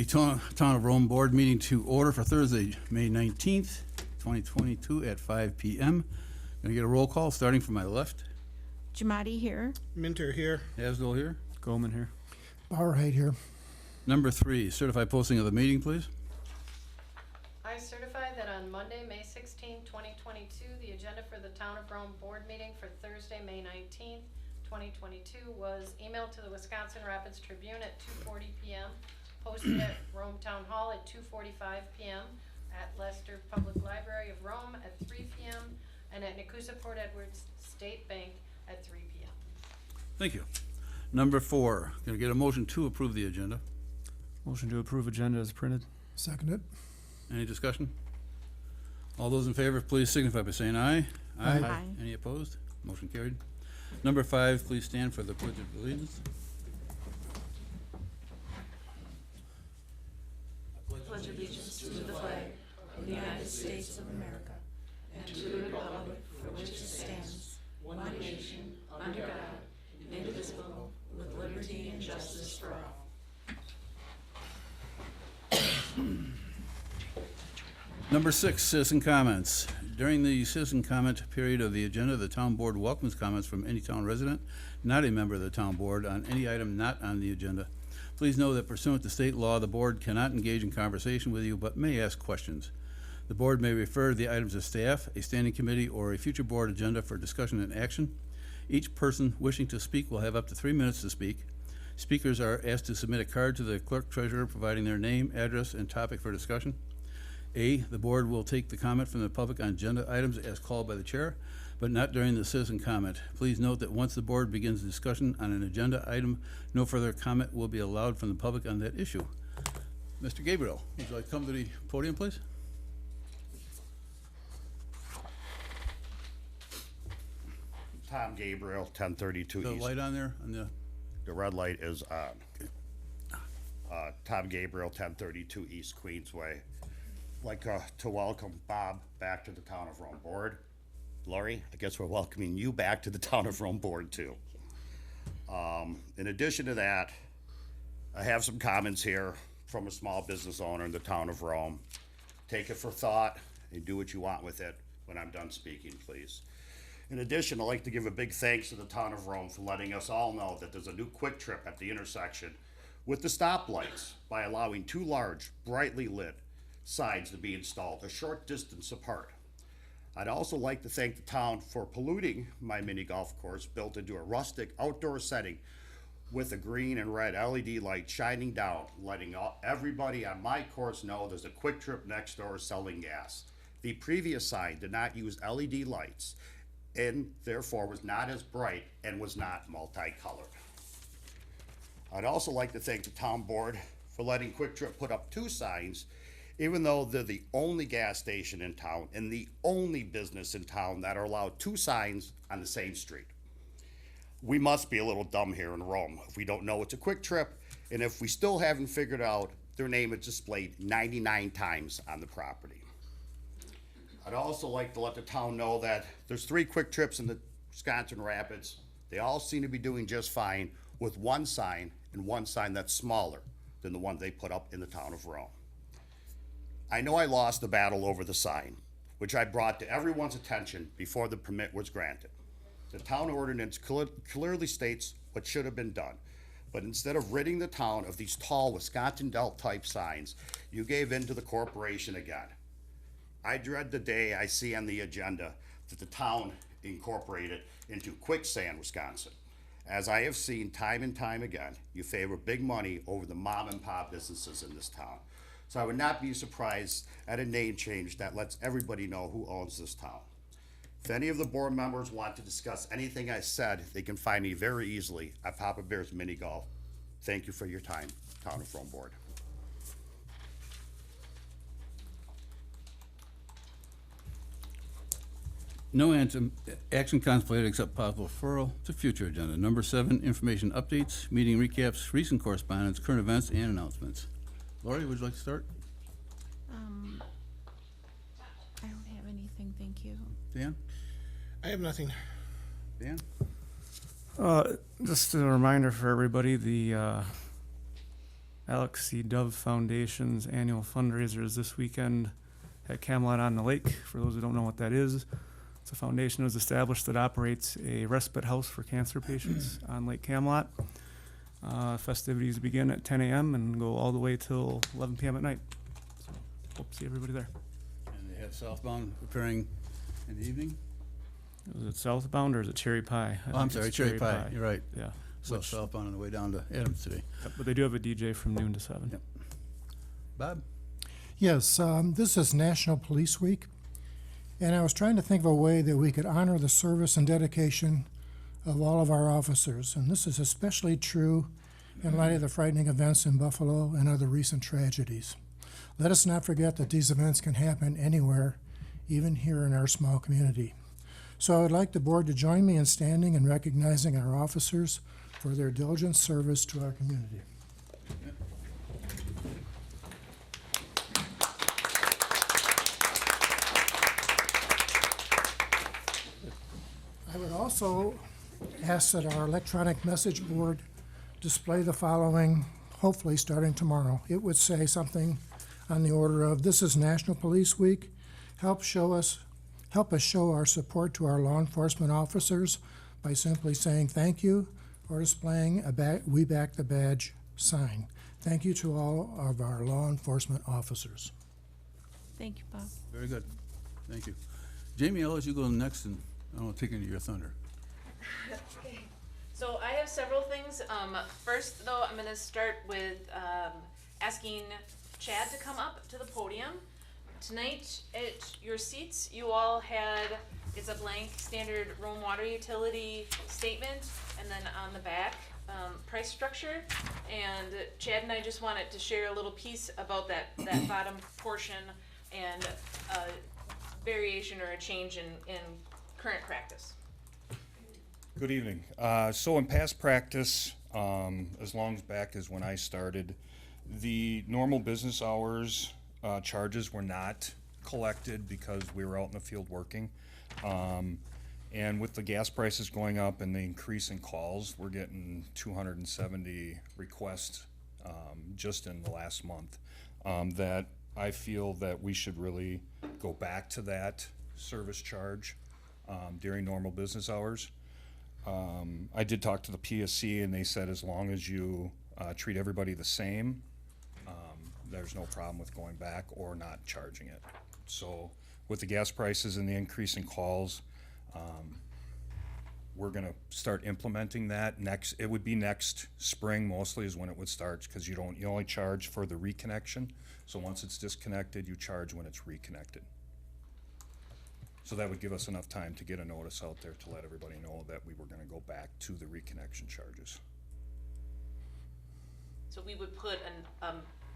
the Town of Rome Board meeting to order for Thursday, May 19th, 2022 at 5 p.m. Gonna get a roll call, starting from my left. Jamadi here. Minter here. Asdell here. Goldman here. Bauerheit here. Number 3, certified posting of the meeting, please. I certify that on Monday, May 16, 2022, the agenda for the Town of Rome Board meeting for Thursday, May 19, 2022 was emailed to the Wisconsin Rapids Tribune at 2:40 p.m., posted at Rome Town Hall at 2:45 p.m., at Leicester Public Library of Rome at 3 p.m., and at Nakusa Port Edwards State Bank at 3 p.m. Thank you. Number 4, gonna get a motion to approve the agenda. Motion to approve agenda as printed. Second it. Any discussion? All those in favor, please signify by saying aye. Aye. Any opposed? Motion carried. Number 5, please stand for the Pledge of Allegiance. Pledge allegiance to the flag of the United States of America and to the republic for which it stands, one nation, under God, indivisible, with liberty and justice for all. Number 6, citizen comments. During the citizen comment period of the agenda, the town board welcomes comments from any town resident, not a member of the town board, on any item not on the agenda. Please know that pursuant to state law, the board cannot engage in conversation with you, but may ask questions. The board may refer the items to staff, a standing committee, or a future board agenda for discussion and action. Each person wishing to speak will have up to 3 minutes to speak. Speakers are asked to submit a card to the clerk treasurer providing their name, address, and topic for discussion. The board will take the comment from the public on agenda items as called by the chair, but not during the citizen comment. Please note that once the board begins discussion on an agenda item, no further comment will be allowed from the public on that issue. Mr. Gabriel, would you like to come to the podium, please? Tom Gabriel, 1032 The East. light on there, on the, The red light is on. Tom Gabriel, 1032 East Queensway. Like to welcome Bob back to the Town of Rome Board. Lori, I guess we're welcoming you back to the Town of Rome Board too. In addition to that, I have some comments here from a small business owner in the Town of Rome. Take it for thought and do what you want with it when I'm done speaking, please. In addition, I'd like to give a big thanks to the Town of Rome for letting us all know that there's a new Quick Trip at the intersection with the stoplights by allowing 2 large, brightly lit signs to be installed a short distance apart. I'd also like to thank the town for polluting my mini golf course built into a rustic outdoor setting with a green and red LED light shining down, letting everybody on my course know there's a Quick Trip next door selling gas. The previous sign did not use LED lights and therefore was not as bright and was not multicolored. I'd also like to thank the town board for letting Quick Trip put up 2 signs, even though they're the only gas station in town and the only business in town that are allowed 2 signs on the same street. We must be a little dumb here in Rome if we don't know it's a Quick Trip, and if we still haven't figured out their name is displayed 99 times on the property. I'd also like to let the town know that there's 3 Quick Trips in the Wisconsin Rapids. They all seem to be doing just fine with 1 sign, and 1 sign that's smaller than the one they put up in the Town of Rome. I know I lost the battle over the sign, which I brought to everyone's attention before the permit was granted. The town ordinance clearly states what should have been done, but instead of ridding the town of these tall Wisconsin Delta type signs, you gave in to the corporation again. I dread the day I see on the agenda that the town incorporated into Quicksand, Wisconsin. As I have seen time and time again, you favor big money over the mom and pop businesses in this town. So I would not be surprised at a name change that lets everybody know who owns this town. If any of the board members want to discuss anything I said, they can find me very easily at Papa Bear's Mini Golf. Thank you for your time, Town of Rome Board. no action contemplated except possible referral to future agenda. Number 7, information updates, meeting recaps, recent correspondence, current events, and announcements. Lori, would you like to start? I don't have anything, thank you. Dan? I have nothing. Dan? Just a reminder for everybody, the Alex C. Dove Foundation's annual fundraiser is this weekend at Camelot on the Lake. For those who don't know what that is, it's a foundation that was established that operates a respite house for cancer patients on Lake Camelot. Festivities begin at 10 a.m. and go all the way till 11 p.m. at night. So hope to see everybody there. And they have southbound preparing in the evening? Is it southbound or is it Cherry Pie? I Oh, I'm think sorry, it's Cherry Pie, you're right. Yeah. So Which- southbound on the way down to Adams today. But they do have a DJ from noon to 7. Yep. Bob? Yes, this is National Police Week, and I was trying to think of a way that we could honor the service and dedication of all of our officers, and this is especially true in light of the frightening events in Buffalo and other recent tragedies. Let us not forget that these events can happen anywhere, even here in our small community. So I would like the board to join me in standing and recognizing our officers for their diligent service to our community. I would also ask that our electronic message board display the following, hopefully starting tomorrow. It would say something on the order of, "This is National Police Week. Help us show our support to our law enforcement officers by simply saying thank you or displaying a We Back the Badge sign. Thank you to all of our law enforcement officers." Thank you, Bob. Very good. Thank you. Jamie, I'll let you go next, and I don't want to take any of your thunder. Okay. So I have several things. First, though, I'm going to start with asking Chad to come up to the podium. Tonight, at your seats, you all had, it's a blank standard Rome water utility statement, and then on the back, price structure. And Chad and I just wanted to share a little piece about that bottom portion and a variation or a change in current practice. Good evening. So in past practice, as long back as when I started, the normal business hours charges were not collected because we were out in the field working. And with the gas prices going up and the increase in calls, we're getting 270 requests just in the last month. That I feel that we should really go back to that service charge during normal business hours. I did talk to the PSC and they said as long as you treat everybody the same, there's no problem with going back or not charging it. So with the gas prices and the increase in calls, we're gonna start implementing that next. It would be next spring mostly is when it would start, because you only charge for the reconnection. So once it's disconnected, you charge when it's reconnected. So that would give us enough time to get a notice out there to let everybody know that we were gonna go back to the reconnection charges. So we would put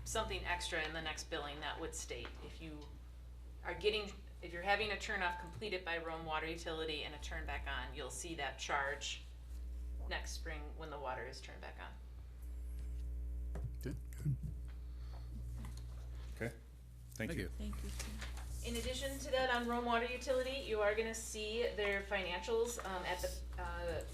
something extra in the next billing that would state if you're having a turn off completed by Rome Water Utility and a turn back on, you'll see that charge next spring when the water is turned back on. Okay. Okay? Thank you. Thank you, Tim. In addition to that, on Rome Water Utility, you are gonna see their financials at the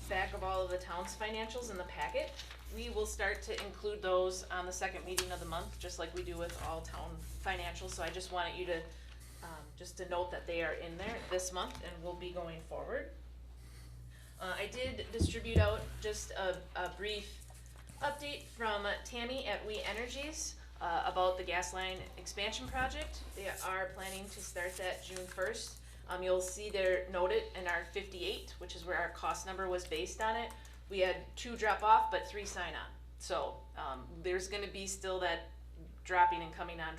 back of all of the town's financials in the packet. We will start to include those on the second meeting of the month, just like we do with all town financials. So I just wanted you to, just to note that they are in there this month and will be going forward. I did distribute out just a brief update from Tammy at We Energies about the gas line expansion project. They are planning to start that June 1st. You'll see they're noted in our 58, which is where our cost number was based on it. We had 2 drop off, but 3 sign on. So there's gonna be still that dropping and coming on,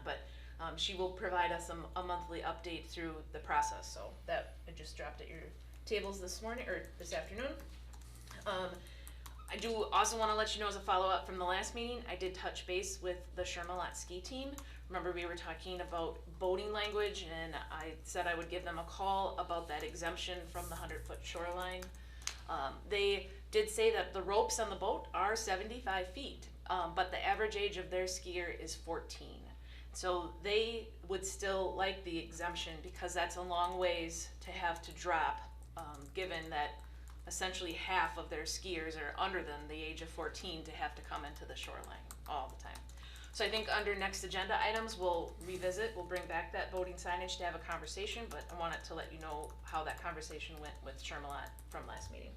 but she will provide us a monthly update through the process. So that I just dropped at your tables this morning, or this afternoon. I do also want to let you know as a follow-up from the last meeting, I did touch base with the Shermalot ski team. Remember we were talking about boating language, and I said I would give them a call about that exemption from the 100-foot shoreline. They did say that the ropes on the boat are 75 feet, but the average age of their skier is 14. So they would still like the exemption because that's a long ways to have to drop, given that essentially half of their skiers are under than the age of 14 to have to come into the shoreline. all the time. So I think under next agenda items, we'll bring back that voting signage to have a conversation, but I wanted to let you know how that conversation went with Shermelot from last meeting.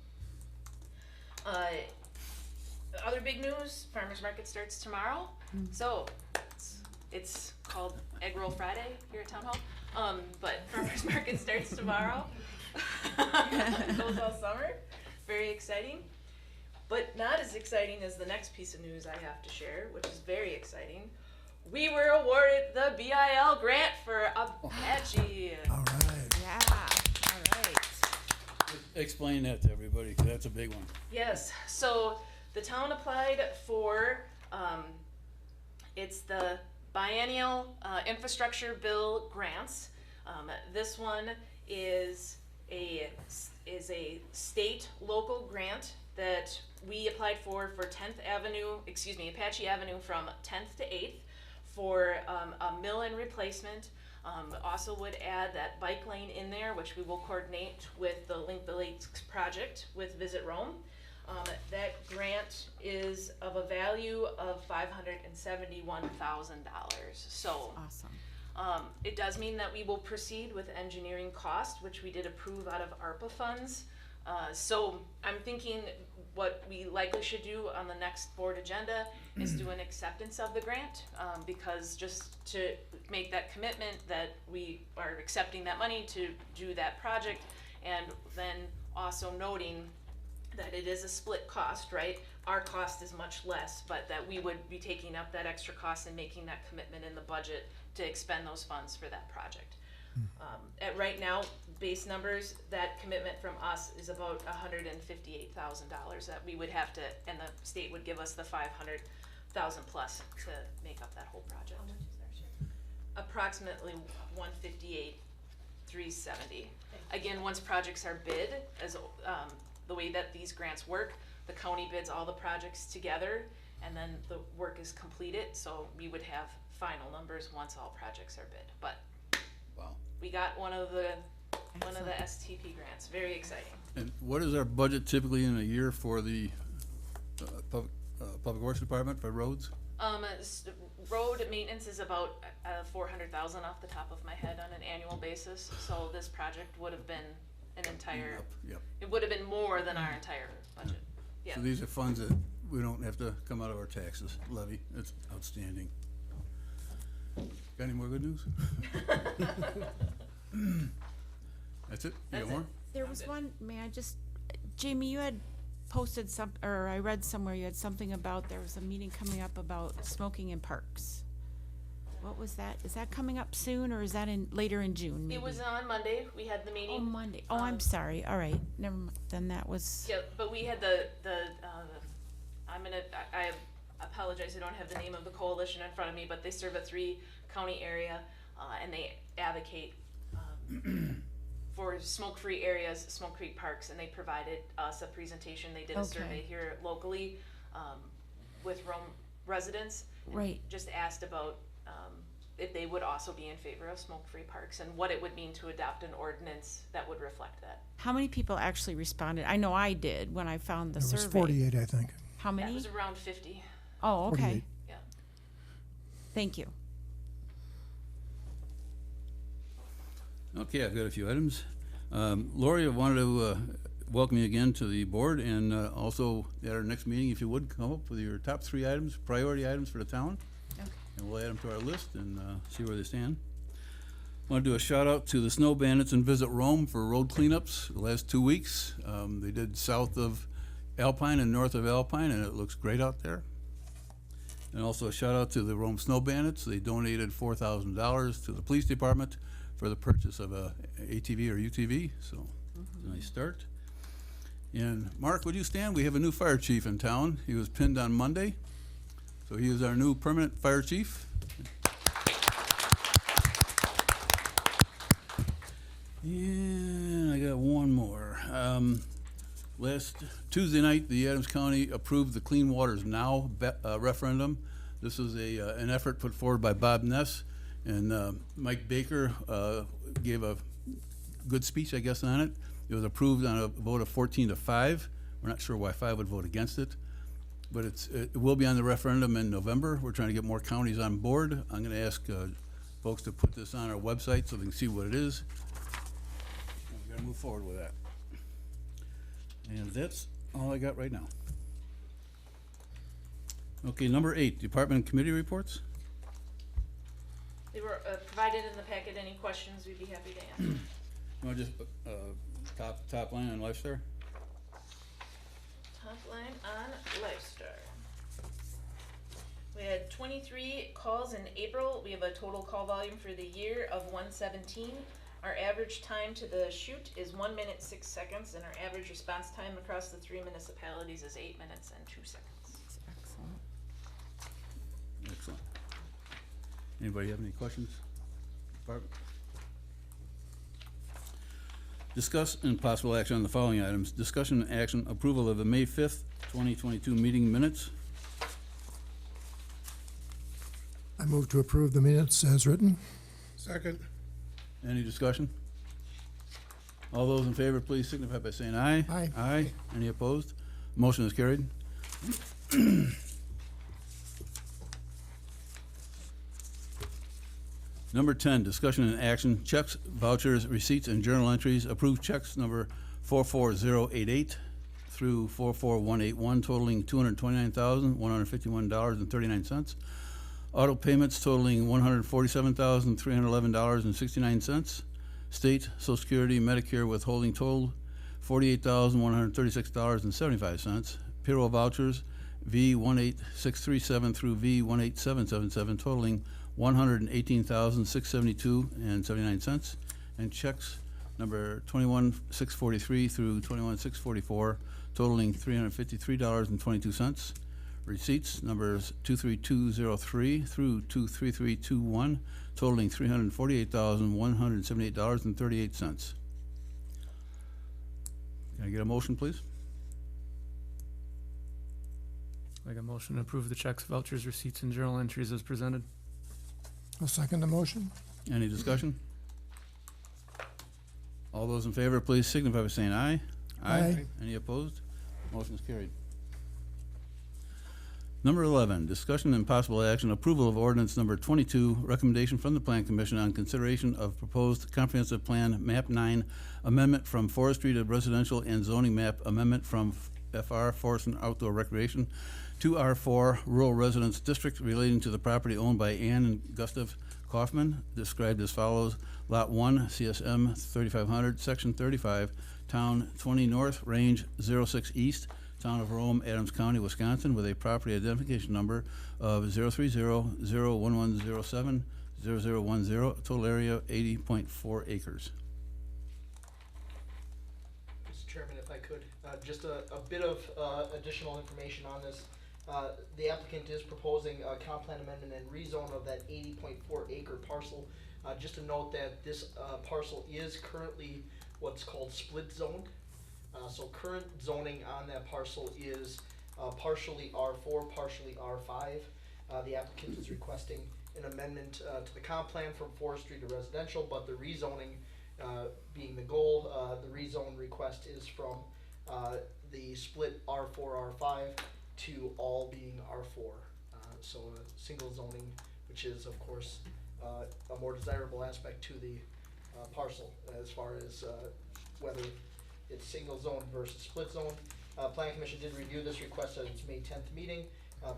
Other big news, farmer's market starts tomorrow. So it's called Egg Roll Friday here at Town Hall. But farmer's market starts tomorrow. It goes all summer. Very exciting. But not as exciting as the next piece of news I have to share, which is very exciting. We were awarded the BIL grant for Apache. All right. Yeah, all right. Explain that to everybody, 'cause that's a big one. Yes, so the town applied for, it's the biennial infrastructure bill grants. This one is a state local grant that we applied for 10th Avenue, Apache Avenue from 10th to 8th for a mill and replacement. Also would add that bike lane in there, which we will coordinate with the Link the Lakes project with Visit Rome. That grant is of a value of $571,000. So Awesome. it does mean that we will proceed with engineering cost, which we did approve out of ARPA funds. So I'm thinking what we likely should do on the next board agenda is do an acceptance of the grant, because just to make that commitment that we are accepting that money to do that project, and then also noting that it is a split cost, right? Our cost is much less, but that we would be taking up that extra cost and making that commitment in the budget to expend those funds for that project. At right now, base numbers, that commitment from us is about $158,000 that we would have to, and the state would give us the 500,000 plus to make up that whole project. Approximately 158,370. Again, once projects are bid, as the way that these grants work, the county bids all the projects together, and then the work is completed. So we would have final numbers once all projects are bid. But Wow. we got one of the STP grants. Very exciting. And what is our budget typically in a year for the Public Works Department for roads? Road maintenance is about 400,000 off the top of my head on an annual basis. So this project would have been an entire. Yep. It would have been more than our entire budget. Yeah. So these are funds that we don't have to come out of our taxes levy. That's outstanding. Got any more good news? That's it? You That's got more? There was one, may I just, Jamie, you had posted some, or I read somewhere you had something about, there was a meeting coming up about smoking in parks. What was that? Is that coming up soon, or is that later in June, maybe? It was on Monday. We had the meeting. Oh, Monday. Oh, I'm sorry. All right. Never mind. Then that was, Yeah, but we had I apologize, I don't have the name of the coalition in front of me, but they serve a 3-county area, and they advocate, for smoke-free areas, smoke-free parks, and they provided us a presentation. They did a survey Okay. here locally, with Rome residents. and Right. Just asked about, if they would also be in favor of smoke-free parks and what it would mean to adopt an ordinance that would reflect that. how many people actually responded? I know I did when I found the It was survey. 48, I think. How That many? was around 50, Oh, okay. 48. yeah. Thank you. Okay, I've got a few items. Lori, I wanted to welcome you again to the board, and also at our next meeting, if you would, come up with your top 3 items, priority items for the town. Okay. And we'll add them to our list and see where they stand. Want to do a shout out to the Snow Bandits and Visit Rome for road cleanups the last 2 weeks. They did south of Alpine and north of Alpine, and it looks great out there. And also a shout out to the Rome Snow Bandits. They donated $4,000 to the police department for the purchase of a ATV or UTV, so it's a nice start. And Mark, would you stand? We have a new fire chief in town. He was pinned on Monday, so he is our new permanent fire chief. And I got one more. Last Tuesday night, the Adams County approved the Clean Waters Now referendum. This is an effort put forward by Bob Ness, and Mike Baker gave a good speech, I guess, on it. It was approved on a vote of 14 to 5. We're not sure why 5 would vote against it. but it will be on the referendum in November. We're trying to get more counties on board. I'm gonna ask folks to put this on our website so they can see what it is. And we gotta move forward with that. And that's all I got right now. Okay, number 8, department and committee reports. They were provided in the packet. Any questions, we'd be happy to answer. You wanna just, top line on Lifestar? Top line on Lifestar. We had 23 calls in April. We have a total call volume for the year of 117. Our average time to the shoot is 1 minute 6 seconds, and our average response time across the 3 municipalities is 8 minutes and 2 seconds. Excellent. Excellent. Anybody have any questions? Department? Discuss and possible action on the following items. Discussion and action, approval of the May 5th, 2022 meeting minutes. I move to approve the minutes as written. Second. Any discussion? All those in favor, please signify by saying aye. Aye. Aye. Any opposed? Motion is carried. Number 10, discussion and action, checks, vouchers, receipts, and journal entries. Approved checks number 44088 through 44181 totaling $229,151.39. Auto payments totaling $147,311.69. State, Social Security, Medicare withholding total $48,136.75. Payroll vouchers V18637 through V18777 totaling $118,672.79. And checks number 21643 through 21644 totaling $353.22. Receipts numbers 23203 through 23321 totaling $348,178.38. Can I get a motion, please? Make a motion to approve the checks, vouchers, receipts, and journal entries as presented. I'll second the motion. Any discussion? All those in favor, please signify by saying aye. Aye. Any opposed? Motion is carried. Number 11, discussion and possible action, approval of ordinance number 22, recommendation from the Plan Commission on consideration of proposed comprehensive plan map 9 amendment from forestry to residential and zoning map amendment from FR Forest and Outdoor Recreation to R4 Rural Residence District relating to the property owned by Ann and Gustav Kaufman, described as follows: Lot 1, CSM 3500, Section 35, Town 20 North, Range 06 East, Town of Rome, Adams County, Wisconsin, with a property identification number of 030-01107-0010, total area 80.4 acres. Mr. Chairman, if I could, just a bit of additional information on this. The applicant is proposing a comp plan amendment and rezone of that 80.4 acre parcel. Just to note that this parcel is currently what's called split zoned. So current zoning on that parcel is partially R4, partially R5. The applicant is requesting an amendment to the comp plan from forestry to residential, but the rezoning being the goal, the rezone request is from the split R4, R5 to all being R4. So a single zoning, which is of course a more desirable aspect to the parcel as far as whether it's single zone versus split zone. Plan Commission did review this request at its May 10th meeting.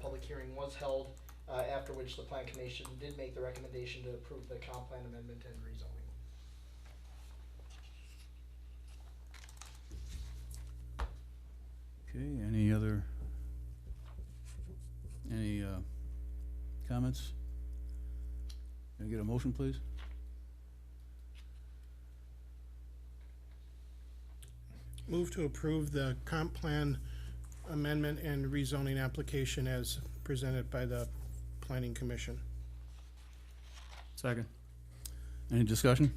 Public hearing was held, after which the Plan Commission did make the recommendation to approve the comp plan amendment and rezoning. Okay, any comments? Can I get a motion, please? Move to approve the comp plan amendment and rezoning application as presented by the Planning Commission. Second. Any discussion?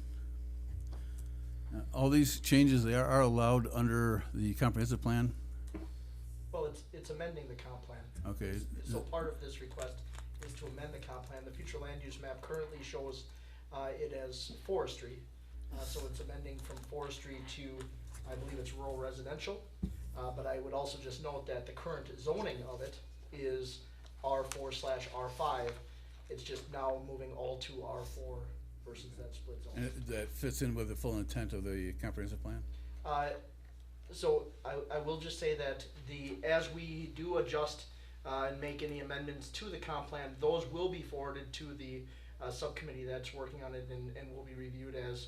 All these changes, they are allowed under the comprehensive plan? Well, it's amending the comp plan. Okay. So part of this request is to amend the comp plan. The future land use map currently shows it as forestry. So it's amending from forestry to, I believe it's rural residential. But I would also just note that the current zoning of it is R4/R5. It's just now moving all to R4 versus that split zone. And that fits in with the full intent of the comprehensive plan? So I will just say that as we do adjust and make any amendments to the comp plan, those will be forwarded to the subcommittee that's working on it and will be reviewed as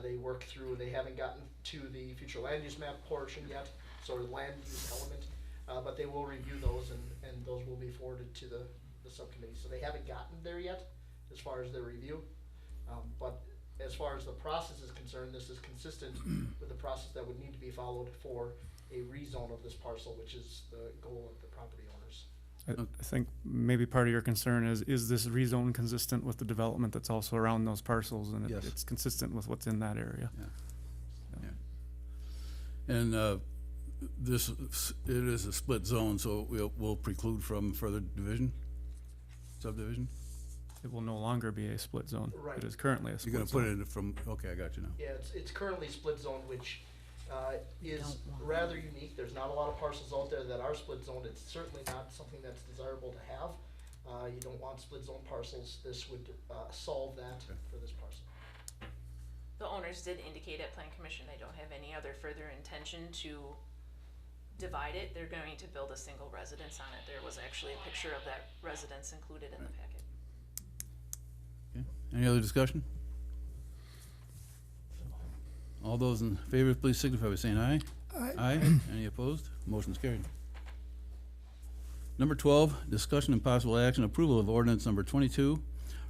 they work through. They haven't gotten to the future land use map portion yet, so the land use element, but they will review those and those will be forwarded to the subcommittee. So they haven't gotten there yet as far as their review. But as far as the process is concerned, this is consistent with the process that would need to be followed for a rezone of this parcel, which is the goal of the property owners. I think maybe part of your concern is this rezone consistent with the development that's also around those parcels, and Yes. it's consistent with what's in that area. And it is a split zone, so we'll preclude from further subdivision? It will no longer be a split zone. Right. It is currently a You're split gonna zone. put it in from, okay, I got you now. Yeah, it's currently split zone, which is Don't want rather unique. There's not a lot of parcels out there that are split zoned. It's certainly not something that's desirable to have. You don't want split zone parcels. This would solve that for this parcel. The owners did indicate at Plan Commission they don't have any other further intention to divide it. They're going to build a single residence on it. There was actually a picture of that residence included in the packet. Okay. Any other discussion? All those in favor, please signify by saying aye. Aye. Any opposed? Motion's carried. Number 12, discussion and possible action, approval of ordinance number 22,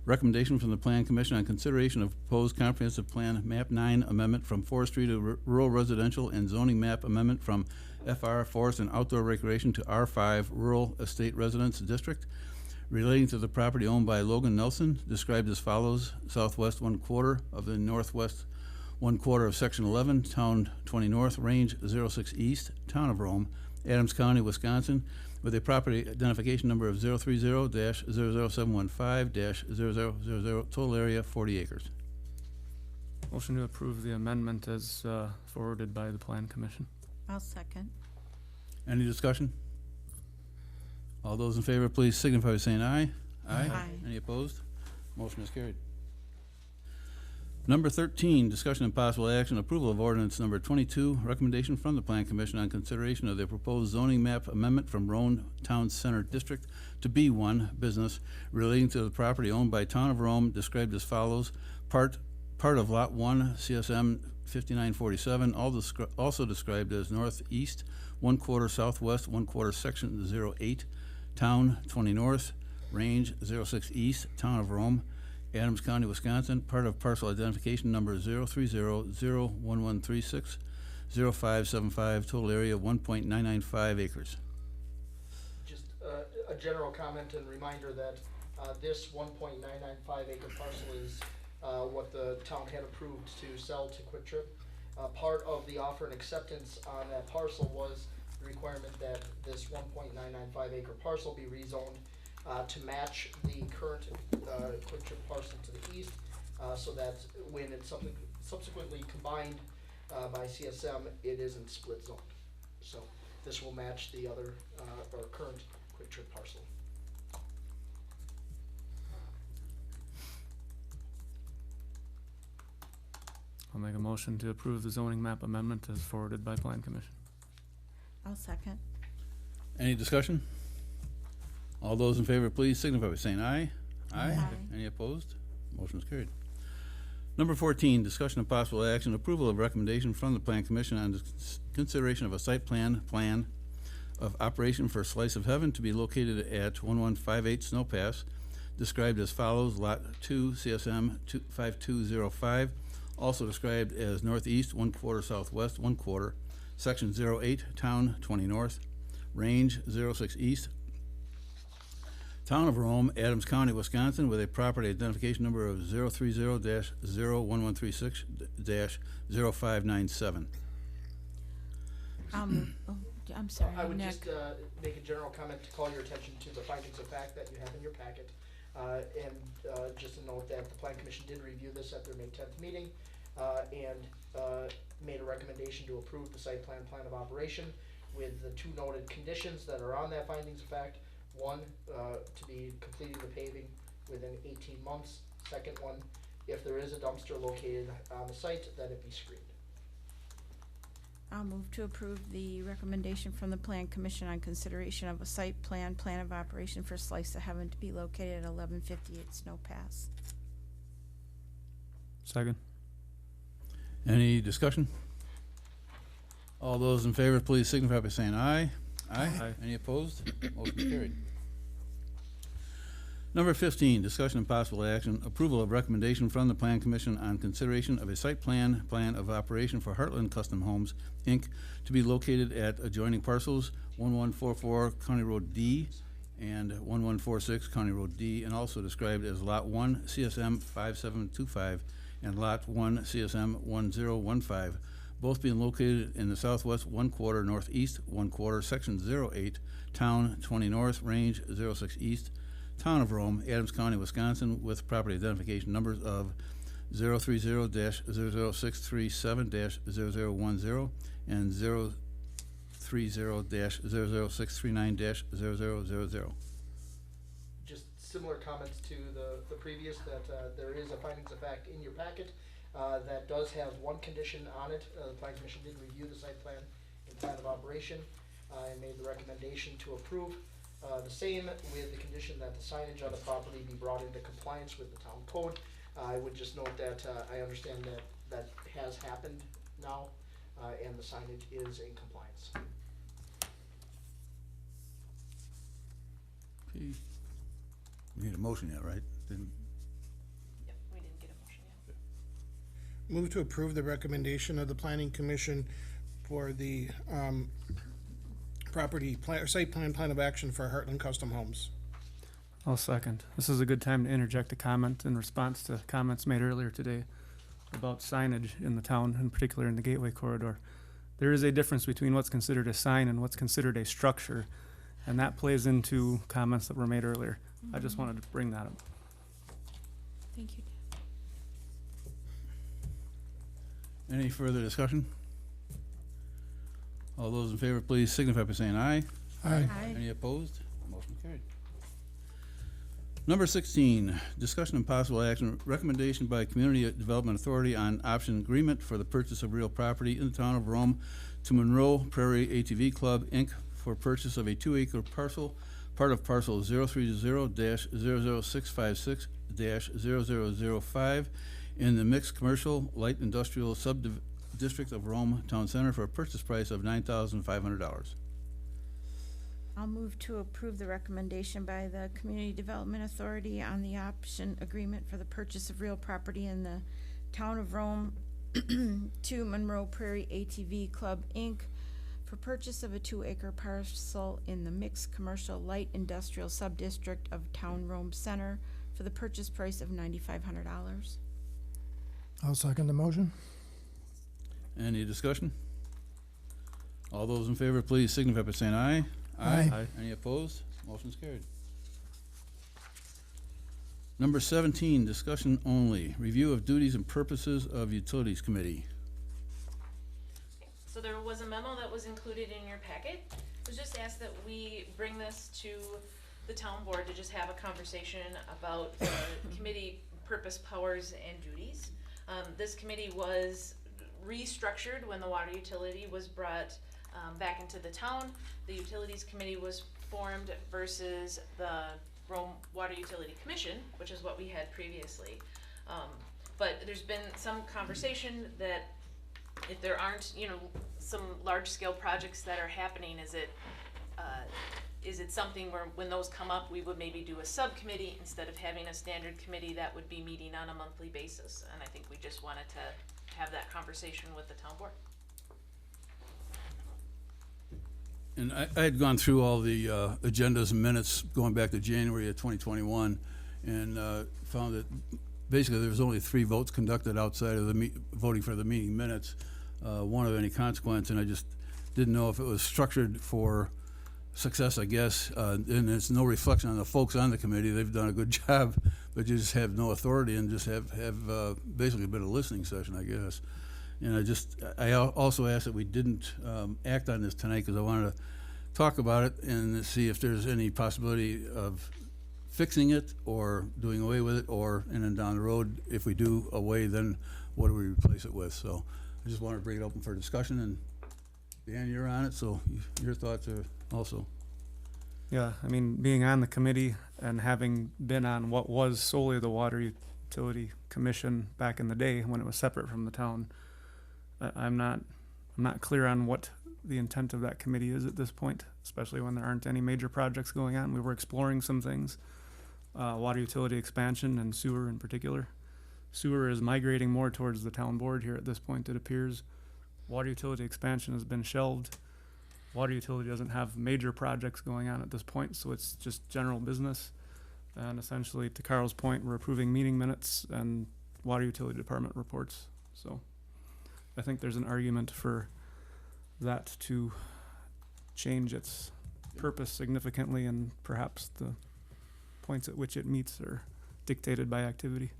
recommendation from the Plan Commission on consideration of proposed comprehensive plan map 9 amendment from forestry to rural residential and zoning map amendment from FR Forest and Outdoor Recreation to R5 Rural Estate Residence District relating to the property owned by Logan Nelson, described as follows: southwest 1/4 of the northwest 1/4 of section 11, town 20 north, range 06 east, town of Rome, Adams County, Wisconsin, with a property identification number of 030-00715-0000, total area 40 acres. Motion to approve the amendment as forwarded by the Plan Commission. I'll second. Any discussion? All those in favor, please signify by saying aye. Aye. Any opposed? Motion is carried. Number 13, discussion and possible action, approval of ordinance number 22, recommendation from the Plan Commission on consideration of the proposed zoning map amendment from Rome Town Center District to B1 Business relating to the property owned by Town of Rome, described as follows: part of Lot 1, CSM 5947, also described as northeast 1/4 southwest 1/4 section 08, town 20 north, range 06 east, town of Rome, Adams County, Wisconsin, part of parcel identification number 030-01136-0575, total area 1.995 acres. Just a general comment and reminder that this 1.995 acre parcel is what the town had approved to sell to Quick Trip. Part of the offer and acceptance on that parcel was the requirement that this 1.995 acre parcel be rezoned to match the current Quick Trip parcel to the east, so that when it's subsequently combined by CSM, it isn't split zoned. So this will match the other or current Quick Trip parcel. I'll make a motion to approve the zoning map amendment as forwarded by Plan Commission. I'll second. Any discussion? All those in favor, please signify by saying aye. Aye. Any opposed? Motion is carried. Number 14, discussion of possible action, approval of recommendation from the Plan Commission on consideration of a site plan of operation for Slice of Heaven to be located at 1158 Snow Pass, described as follows: Lot 2, CSM 5205, also described as northeast 1/4 southwest 1/4, section 08, town 20 north, range 06 east, town of Rome, Adams County, Wisconsin, with a property identification number of 030-01136-0597. Oh, I'm sorry, I would Nick. just make a general comment to call your attention to the findings of fact that you have in your packet. Just a note that the Plan Commission did review this at their May 10th meeting and made a recommendation to approve the site plan of operation with the two noted conditions that are on that findings of fact. One, to be completing the paving within 18 months. Second one, if there is a dumpster located on the site, that it be screened. I'll move to approve the recommendation from the Plan Commission on consideration of a site plan of operation for Slice of Heaven to be located at 1158 Snow Pass. Second. Any discussion? All those in favor, please signify by saying aye. Aye. Any opposed? Motion carried. Number 15, discussion and possible action, approval of recommendation from the Plan Commission on consideration of a site plan of operation for Heartland Custom Homes, Inc., to be located at adjoining parcels 1144 County Road D and 1146 County Road D, and also described as Lot 1 CSM 5725 and Lot 1 CSM 1015, both being located in the southwest 1/4 northeast 1/4 section 08, town 20 north, range 06 east, Town of Rome, Adams County, Wisconsin, with property identification numbers of 030-00637-0010 and 030-00639-0000. Just similar comments to the previous, that there is a findings of fact in your packet that does have one condition on it. The Plan Commission did review the site plan and plan of operation and made the recommendation to approve the same, with the condition that the signage on the property be brought into compliance with the town code. I would just note that I understand that that has happened now, and the signage is in compliance. Okay. We need a motion yet, right? Didn't- Yep, we didn't get a motion yet. Move to approve the recommendation of the Planning Commission for the site plan of action for Heartland Custom Homes. I'll second. This is a good time to interject a comment in response to comments made earlier today about signage in the town, in particular in the Gateway Corridor. There is a difference between what's considered a sign and what's considered a structure, and that plays into comments that were made earlier. I just wanted to bring that up. Thank you. Any further discussion? All those in favor, please signify by saying aye. Aye. Any opposed? Motion carried. Number 16, discussion and possible action, recommendation by Community Development Authority on option agreement for the purchase of real property in the town of Rome to Monroe Prairie ATV Club, Inc., for purchase of a 2-acre parcel, part of parcel 030-00656-0005 in the mixed commercial light industrial subdistrict of Rome Town Center for a purchase price of $9,500. I'll move to approve the recommendation by the Community Development Authority on the option agreement for the purchase of real property in the town of Rome to Monroe Prairie ATV Club, Inc., for purchase of a 2-acre parcel in the mixed commercial light industrial subdistrict of Town Rome Center for the purchase price of $9,500. I'll second the motion. Any discussion? All those in favor, please signify by saying aye. Aye. Any opposed? Motion's carried. Number 17, discussion only. Review of duties and purposes of Utilities Committee. So there was a memo that was included in your packet. It was just asked that we bring this to the town board to just have a conversation about the committee purpose, powers, and duties. This committee was restructured when the water utility was brought back into the town. The Utilities Committee was formed versus the Rome Water Utility Commission, which is what we had previously. But there's been some conversation that if there aren't, some large-scale projects that are happening, is it something where when those come up, we would maybe do a subcommittee instead of having a standard committee that would be meeting on a monthly basis? And I think we just wanted to have that conversation with the town board. And I had gone through all the agendas and minutes going back to January of 2021 and found that basically there was only 3 votes conducted outside of the voting for the meeting minutes, one of any consequence, and I just didn't know if it was structured for success, I guess, and it's no reflection on the folks on the committee. They've done a good job, but you just have no authority and just have basically a bit of listening session, I guess. And I also asked that we didn't act on this tonight because I wanted to talk about it and see if there's any possibility of fixing it or doing away with it, or, and then down the road, if we do away, then what do we replace it with? So I just wanted to bring it open for discussion, and Dan, you're on it, so your thoughts are also. Yeah, I mean, being on the committee and having been on what was solely the Water Utility Commission back in the day when it was separate from the town, I'm not clear on what the intent of that committee is at this point, especially when there aren't any major projects going on. We were exploring some things, water utility expansion and sewer in particular. Sewer is migrating more towards the town board here at this point, it appears. Water utility expansion has been shelved. Water utility doesn't have major projects going on at this point, so it's just general business. And essentially, to Carl's point, we're approving meeting minutes and water utility department reports. So I think there's an argument for that to change its purpose significantly, and perhaps the points at which it meets are dictated by activity.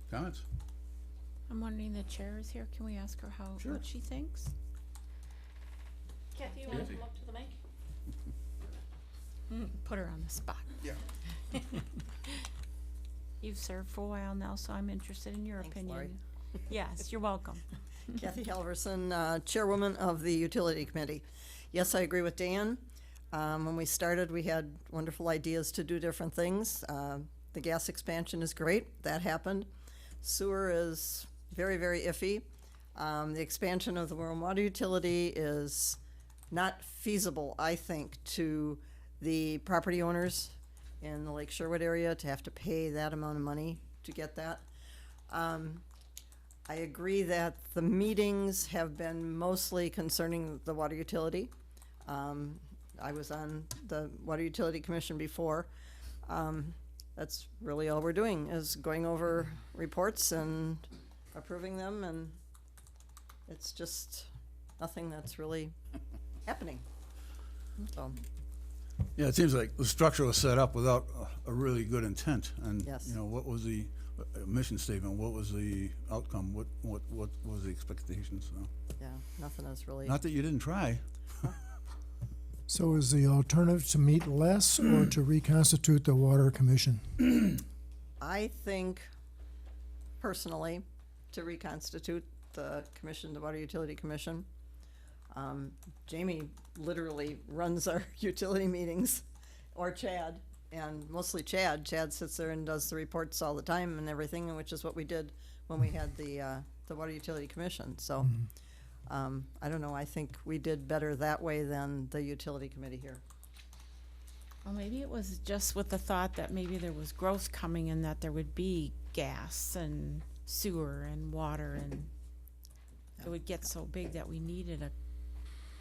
Comments? I'm wondering, the chair is here, can we ask her Sure. what she thinks? Kathy, you wanna come up to the mic? Put her on the spot. Yeah. You've served for a while now, so I'm interested in your Thanks, opinion. Lori. Yes, you're welcome. Kathy Halverson, Chairwoman of the Utility Committee. Yes, I agree with Dan. When we started, we had wonderful ideas to do different things. The gas expansion is great, that happened. Sewer is very, very iffy. The expansion of the Warren Water Utility is not feasible, I think, to the property owners in the Lake Sherwood area to have to pay that amount of money to get that. I agree that the meetings have been mostly concerning the water utility. I was on the Water Utility Commission before. That's really all we're doing, is going over reports and approving them, and it's just nothing that's really happening. So, Yeah, it seems like the structure was set up without a really good intent, and, Yes. you know, what was the mission statement, what was the outcome, what was the expectations, so. yeah, nothing is really. Not that you didn't try. So is the alternative to meet less or to reconstitute the Water Commission? I think, personally, to reconstitute the commission, the Water Utility Commission. Jamie literally runs our utility meetings, or Chad, and mostly Chad. Chad sits there and does the reports all the time and everything, and which is what we did when we had the Water Utility Commission. So, I don't know, I think we did better that way than the utility committee here. Well, maybe it was just with the thought that maybe there was growth coming and that there would be gas and sewer and water, and it would get so big that we needed a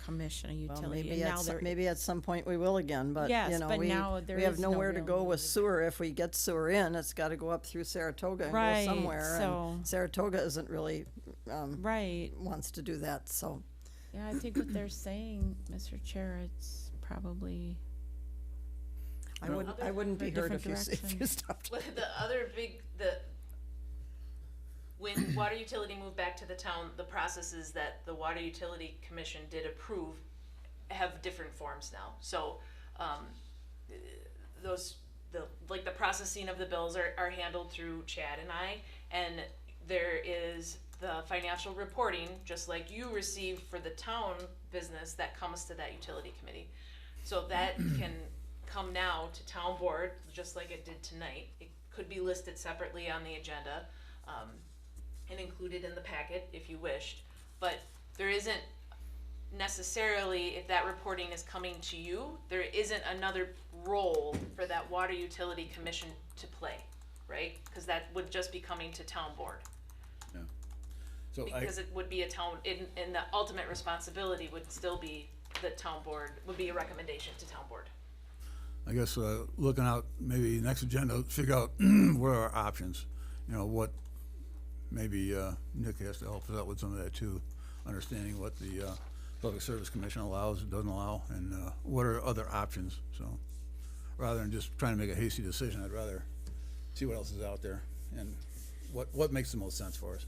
commission, a Well, utility. maybe And now there, maybe at some point we will again, but, Yes, you know, but now there we have is no nowhere to real go with need. sewer. If we get sewer in, it's gotta go up through Saratoga and Right, go somewhere, so- and Saratoga isn't really, right, wants to do that, so. yeah, I think what they're saying, Mr. Chair, it's probably, I wouldn't For a be hurt if different you, if direction. you stopped. Well, the other big, when water utility moved back to the town, the processes that the Water Utility Commission did approve have different forms now. So, the processing of the bills are handled through Chad and I, and there is the financial reporting, just like you received for the town business, that comes to that utility committee. So that can come now to town board, just like it did tonight. It could be listed separately on the agenda, and included in the packet if you wished. But there isn't necessarily, if that reporting is coming to you, there isn't another role for that Water Utility Commission to play, right? Cause that would just be coming to town board. So Because it would be a town, and the ultimate responsibility would still be the town board, would be a recommendation to town board. I guess, looking out, maybe next agenda, figure out what are our options, you know, what, maybe, Nick has to help us out with some of that too, understanding what the, Public Service Commission allows, doesn't allow, and, what are other options, so. Rather than just trying to make a hasty decision, I'd rather see what else is out there and what makes the most sense for us.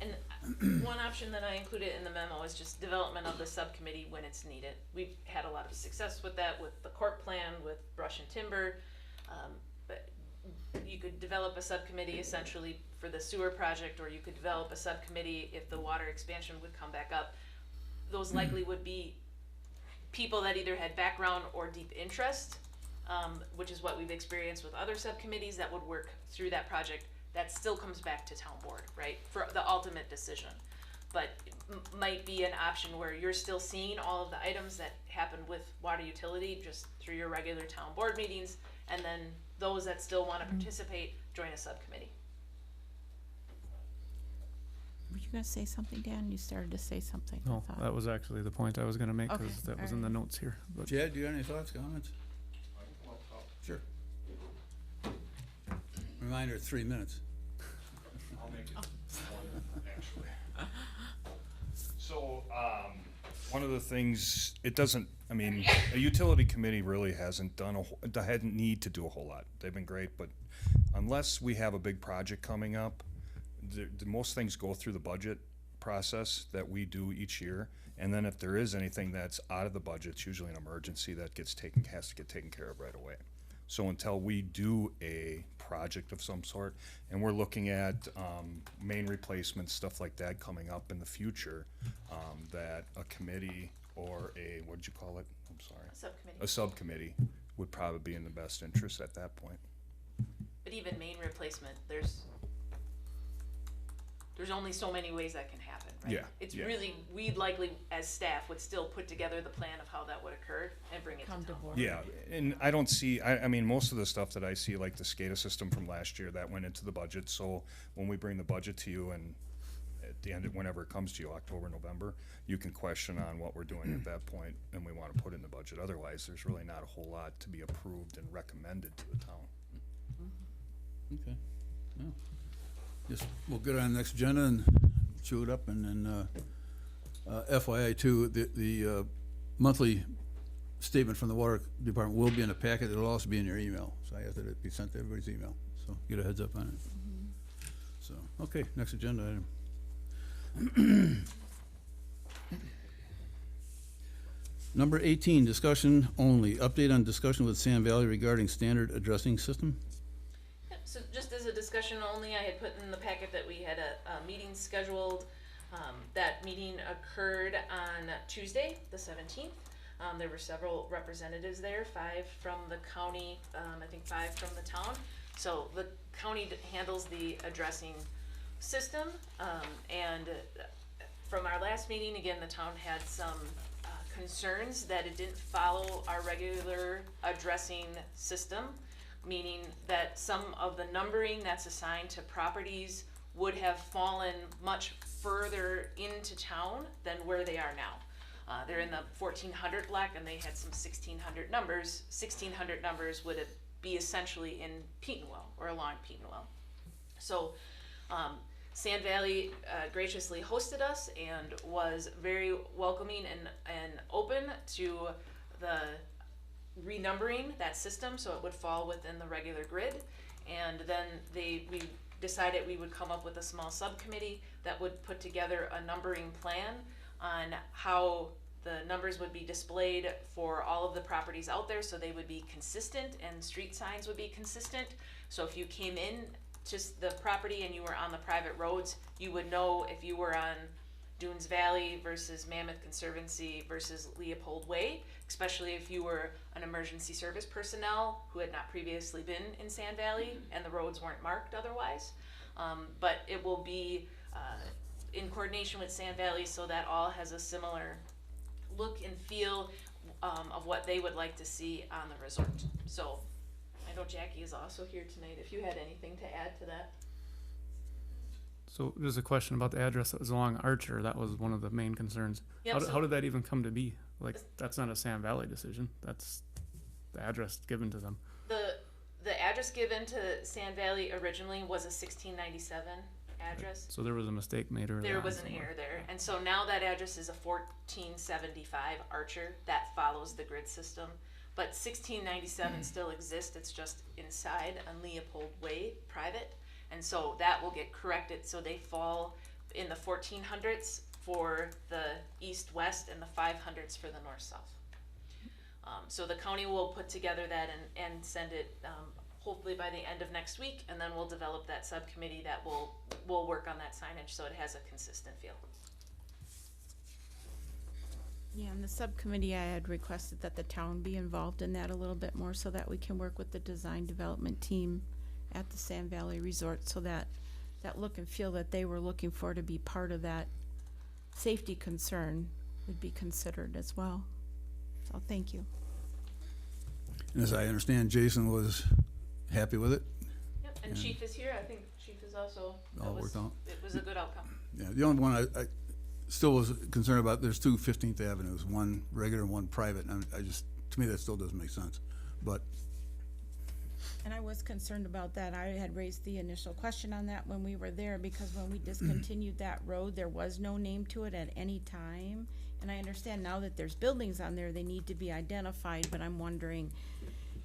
And one option that I included in the memo is just development of the subcommittee when it's needed. We've had a lot of success with that, with the court plan, with brush and timber. But you could develop a subcommittee essentially for the sewer project, or you could develop a subcommittee if the water expansion would come back up. Those likely would be people that either had background or deep interest, which is what we've experienced with other subcommittees that would work through that project. That still comes back to town board, right, for the ultimate decision. But might be an option where you're still seeing all of the items that happened with water utility just through your regular town board meetings, and then those that still wanna participate, join a subcommittee. Were you gonna say something, Dan? You started to say something. I No, thought. that was actually the point I was gonna make, Okay, cause that was in the notes here, but. Chad, do you have any thoughts, comments? Sure. Reminder, 3 minutes. I'll make it one, actually. So, one of the things, it doesn't, I mean, a utility committee really hasn't done hadn't need to do a whole lot. They've been great, but unless we have a big project coming up, the most things go through the budget process that we do each year. And then if there is anything that's out of the budget, it's usually an emergency that has to get taken care of right away. So until we do a project of some sort, and we're looking at main replacements, stuff like that coming up in the future, that a committee or a, what did you call it? I'm sorry. Subcommittee. A subcommittee would probably be in the best interest at that point. But even main replacement, there's only so many ways that can happen, right? Yeah, It's yeah. really, we'd likely, as staff, would still put together the plan of how that would occur and bring it to town. board. Yeah, and I don't see, I mean, most of the stuff that I see, like the SCADA system from last year, that went into the budget, so when we bring the budget to you and at the end, whenever it comes to you, October, November, you can question on what we're doing at that point, and we wanna put in the budget, otherwise, there's really not a whole lot to be approved and recommended to the town. Okay, well, just, we'll get on the next agenda and chew it up, and then, FYI too, the monthly statement from the water department will be in a packet, it'll also be in your email, so I asked that it be sent to everybody's email, so get a heads up on it. So, okay, next agenda item. Number 18, discussion only, update on discussion with Sand Valley regarding standard addressing system. Yep, so just as a discussion only, I had put in the packet that we had a meeting scheduled. That meeting occurred on Tuesday, the 17th. There were several representatives there, 5 from the county, I think 5 from the town. So the county handles the addressing system, and from our last meeting, again, the town had some concerns that it didn't follow our regular addressing system, meaning that some of the numbering that's assigned to properties would have fallen much further into town than where they are now. They're in the 1400 block, and they had some 1600 numbers. 1600 numbers would be essentially in Petenwell or along Petenwell. So Sand Valley graciously hosted us and was very welcoming and open to the renumbering that system so it would fall within the regular grid. And then we decided we would come up with a small subcommittee that would put together a numbering plan on how the numbers would be displayed for all of the properties out there, so they would be consistent and street signs would be consistent. So if you came in to the property and you were on the private roads, you would know if you were on Dunes Valley versus Mammoth Conservancy versus Leopold Way, especially if you were an emergency service personnel who had not previously been in Sand Valley and the roads weren't marked otherwise. But it will be in coordination with Sand Valley so that all has a similar look and feel of what they would like to see on the resort. So I know Jackie is also here tonight, if you had anything to add to that. So there's a question about the address that was along Archer, that was one of the main concerns. Yep, How did that even come to be? Like, that's not a Sand Valley decision, that's the address given to them. The address given to Sand Valley originally was a 1697 address. So there was a mistake made early There on was an somewhere. error there, and so now that address is a 1475 Archer that follows the grid system. But 1697 still exists, it's just inside on Leopold Way, private, and so that will get corrected so they fall in the 1400s for the east-west and the 500s for the north-south. So the county will put together that and send it, hopefully by the end of next week, and then we'll develop that subcommittee that will work on that signage so it has a consistent feel. Yeah, in the subcommittee, I had requested that the town be involved in that a little bit more so that we can work with the design development team at the Sand Valley Resort, so that that look and feel that they were looking for to be part of that safety concern would be considered as well. So thank you. And as I understand, Jason was happy with it. Yep, and Chief is here, I think Chief is also, All worked out. it was a good outcome. Yeah, the only one I still was concerned about, there's two 15th Avenues, one regular and one private, and I just, to me, that still doesn't make sense. But, And I was concerned about that. I had raised the initial question on that when we were there, because when we discontinued that road, there was no name to it at any time. And I understand now that there's buildings on there, they need to be identified, but I'm wondering,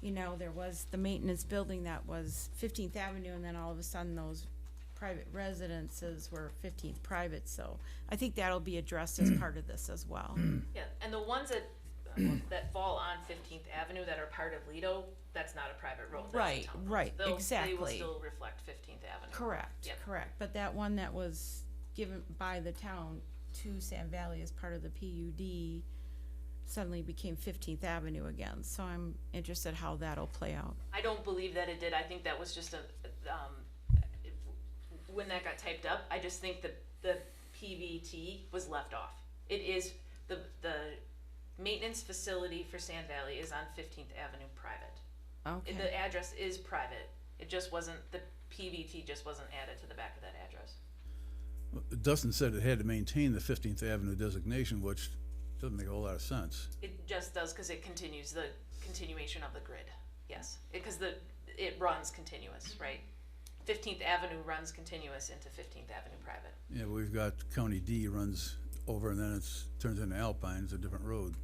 you know, there was the maintenance building that was 15th Avenue, and then all of a sudden those private residences were 15th Private, so I think that'll be addressed as part of this as well. Yeah, and the ones that, that fall on 15th Avenue that are part of Lido, that's not a private road, that's a Right, town road. right, They will exactly. still reflect 15th Avenue. Correct, Yep. correct, but that one that was given by the town to Sand Valley as part of the PUD suddenly became 15th Avenue again, so I'm interested how that'll play out. I don't believe that it did, I think that was just when that got typed up, I just think that the PVT was left off. It is, the maintenance facility for Sand Valley is on 15th Avenue private. Okay, The address is private, it just wasn't, the PVT just wasn't added to the back of that address. Dustin said it had to maintain the 15th Avenue designation, which doesn't make a whole lot of sense. It just does, cause it continues, the continuation of the grid, yes, because it runs continuous, right? 15th Avenue runs continuous into 15th Avenue private. Yeah, but we've got County D runs over and then turns into Alpine, it's a different road.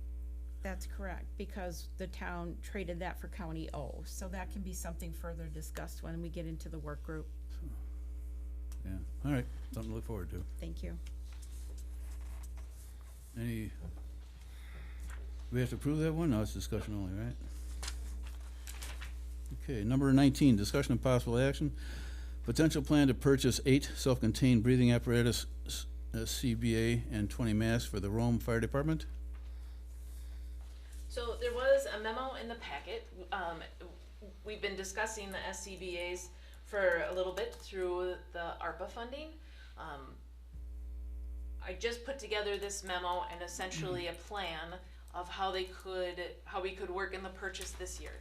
that's correct, because the town traded that for County O, so that can be something further discussed when we get into the work group. Yeah, all right, something to look forward to. Thank you. We have to approve that one? No, it's discussion only, right? Okay, number 19, discussion of possible action. Potential plan to purchase 8 self-contained breathing apparatus, CBA, and 20 masks for the Rome Fire Department. So there was a memo in the packet. We've been discussing the SCBA's for a little bit through the ARPA funding. I just put together this memo and essentially a plan of how we could work in the purchase this year.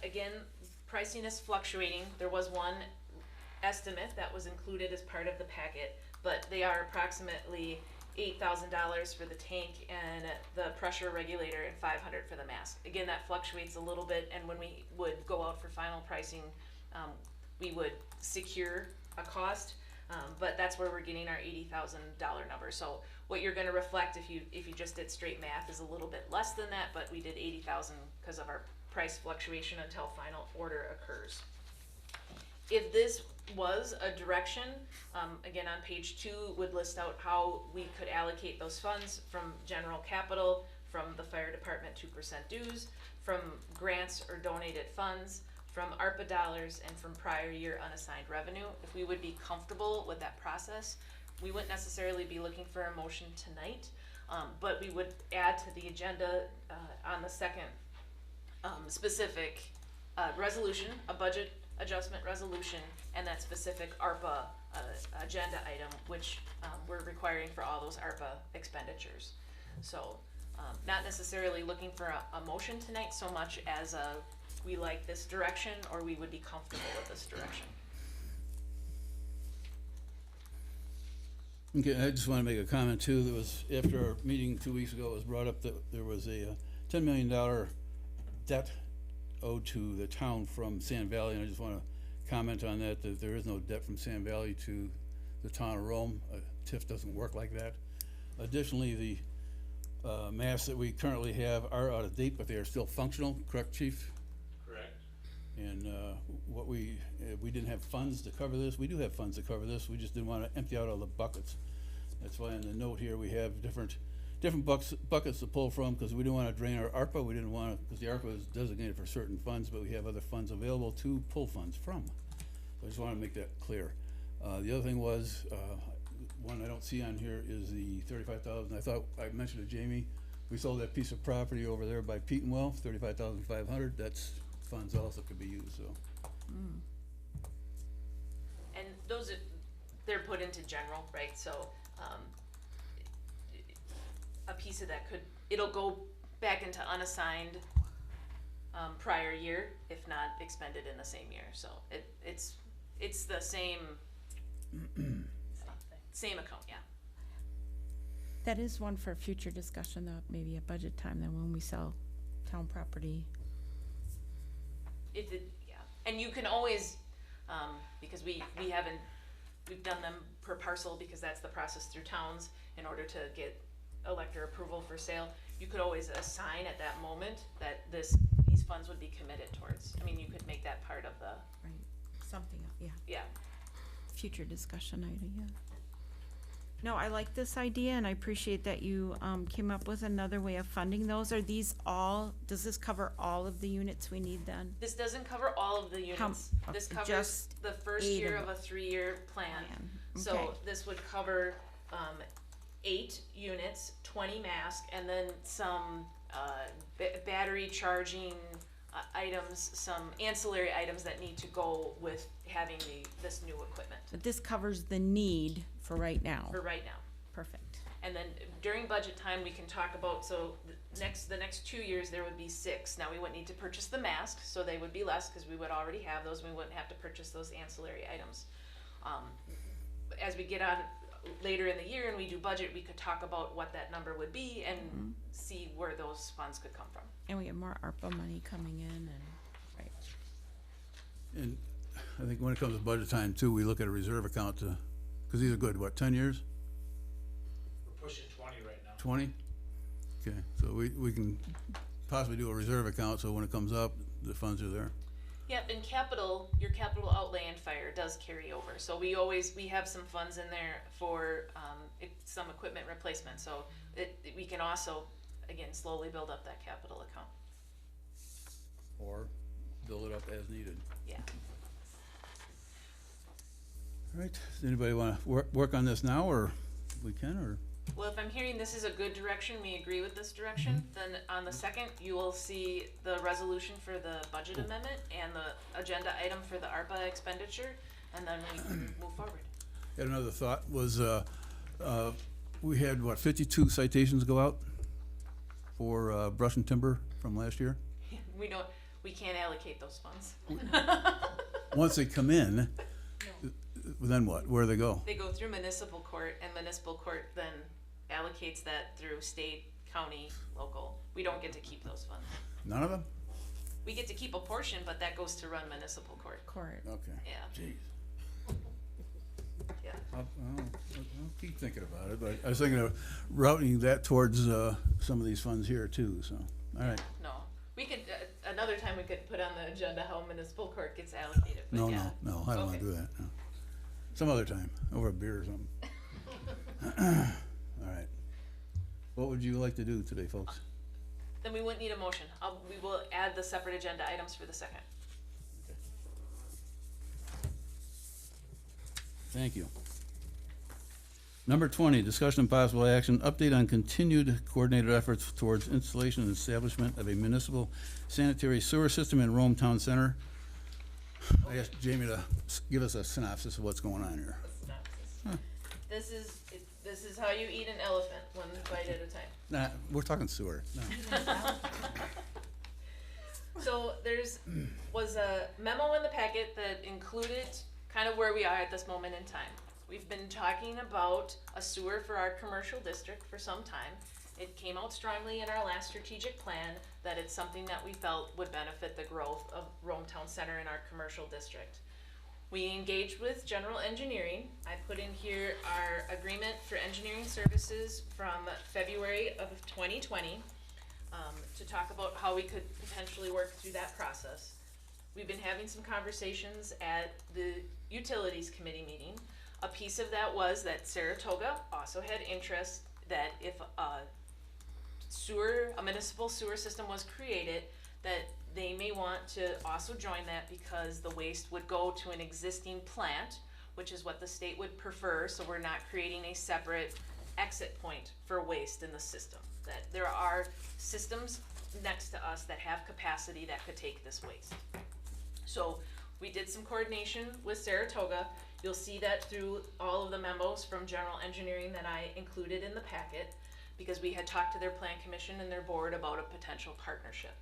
Again, pricing is fluctuating. There was one estimate that was included as part of the packet, but they are approximately $8,000 for the tank and the pressure regulator and $500 for the mask. Again, that fluctuates a little bit, and when we would go out for final pricing, we would secure a cost, but that's where we're getting our $80,000 number. So what you're gonna reflect if you just did straight math is a little bit less than that, but we did 80,000 because of our price fluctuation until final order occurs. If this was a direction, again on page 2 would list out how we could allocate those funds from general capital, from the fire department 2% dues, from grants or donated funds, from ARPA dollars, and from prior year unassigned revenue. If we would be comfortable with that process, we wouldn't necessarily be looking for a motion tonight, but we would add to the agenda on the second specific resolution, a budget adjustment resolution, and that specific ARPA agenda item, which we're requiring for all those ARPA expenditures. So not necessarily looking for a motion tonight so much as we like this direction, or we would be comfortable with this direction. Okay, I just want to make a comment too. There was, after our meeting 2 weeks ago, it was brought up that there was a $10 million debt owed to the town from Sand Valley, and I just want to comment on that, that there is no debt from Sand Valley to the town of Rome. TIF doesn't work like that. Additionally, the masks that we currently have are out of date, but they are still functional, correct, Chief? Correct. And we didn't have funds to cover this. We do have funds to cover this. We just didn't want to empty out all the buckets. That's why in the note here, we have different buckets to pull from, because we didn't want to drain our ARPA. We didn't want to, because the ARPA is designated for certain funds, but we have other funds available to pull funds from. So I just want to make that clear. The other thing was, one I don't see on here is the 35,000. I thought I mentioned to Jamie, we sold that piece of property over there by Petenwell, 35,500. That's funds also could be used, so. And those are, they're put into general, right, so, a piece of that it'll go back into unassigned, prior year, if not expended in the same year, so it's the same account, yeah. That is one for future discussion, though, maybe at budget time, then when we sell town property. Yeah, and you can always, because we've done them per parcel, because that's the process through towns in order to get elector approval for sale. You could always assign at that moment that these funds would be committed towards. I mean, you could make that part of the, Right, something, yeah. future discussion idea. No, I like this idea, and I appreciate that you came up with another way of funding those. Are these all, does this cover all of the units we need then? This doesn't cover all of the units. This covers just the first 8 year of of a 3-year plan. Okay. So this would cover 8 units, 20 masks, and then some battery charging items, some ancillary items that need to go with having this new equipment But this covers the need for right now. for right now. Perfect. And then during budget time, we can talk about, so the next 2 years, there would be 6. Now, we wouldn't need to purchase the masks, so they would be less, because we would already have those, we wouldn't have to purchase those ancillary items. As we get on later in the year and we do budget, we could talk about what that number would be and see where those funds could come from. And we have more ARPA money coming in and, right. And I think when it comes to budget time too, we look at a reserve account to, because these are good, what, 10 years? We're pushing 20 right now. 20? Okay, so we can possibly do a reserve account, so when it comes up, the funds are there. Yep, and your capital outlay and fire does carry over, so we have some funds in there for, some equipment replacement, so we can also, again, slowly build up that capital account, Or build it up as needed. yeah. All right, does anybody want to work on this now, or we can, or? Well, if I'm hearing this is a good direction, we agree with this direction, then on the second, you will see the resolution for the budget amendment and the agenda item for the ARPA expenditure, and then we can move forward. Had another thought, was, we had, 52 citations go out for brush and timber from last year? We can't allocate those funds. Once they come in, then what? Where do they go? They go through municipal court, and municipal court then allocates that through state, county, local. We don't get to keep those funds. None of them? We get to keep a portion, but that goes to run municipal court. Court. Okay. Yeah, Jeez. yeah. I'll keep thinking about it, but I was thinking of routing that towards some of these funds here too, so, all right. No, we could, another time we could put on the agenda how municipal court gets allocated, but No, yeah. no, I don't wanna Okay. do that, no. Some other time, over a beer or something. All right. What would you like to do today, folks? Then we wouldn't need a motion. We will add the separate agenda items for the second. Thank you. Number 20, discussion and possible action, update on continued coordinated efforts towards installation and establishment of a municipal sanitary sewer system in Rome Town Center. I asked Jamie to give us a synopsis of what's going on here. This is how you eat an elephant, one bite at a time. Nah, we're talking sewer. No. So was a memo in the packet that included kind of where we are at this moment in time. We've been talking about a sewer for our commercial district for some time. It came out strongly in our last strategic plan that it's something that we felt would benefit the growth of Rome Town Center in our commercial district. We engaged with general engineering. I put in here our agreement for engineering services from February of 2020 to talk about how we could potentially work through that process. we've been having some conversations at the Utilities Committee meeting. A piece of that was that Saratoga also had interest that if a municipal sewer system was created, that they may want to also join that because the waste would go to an existing plant, which is what the state would prefer, so we're not creating a separate exit point for waste in the system. That there are systems next to us that have capacity that could take this waste. So we did some coordination with Saratoga. You'll see that through all of the memos from general engineering that I included in the packet, because we had talked to their plan commission and their board about a potential partnership.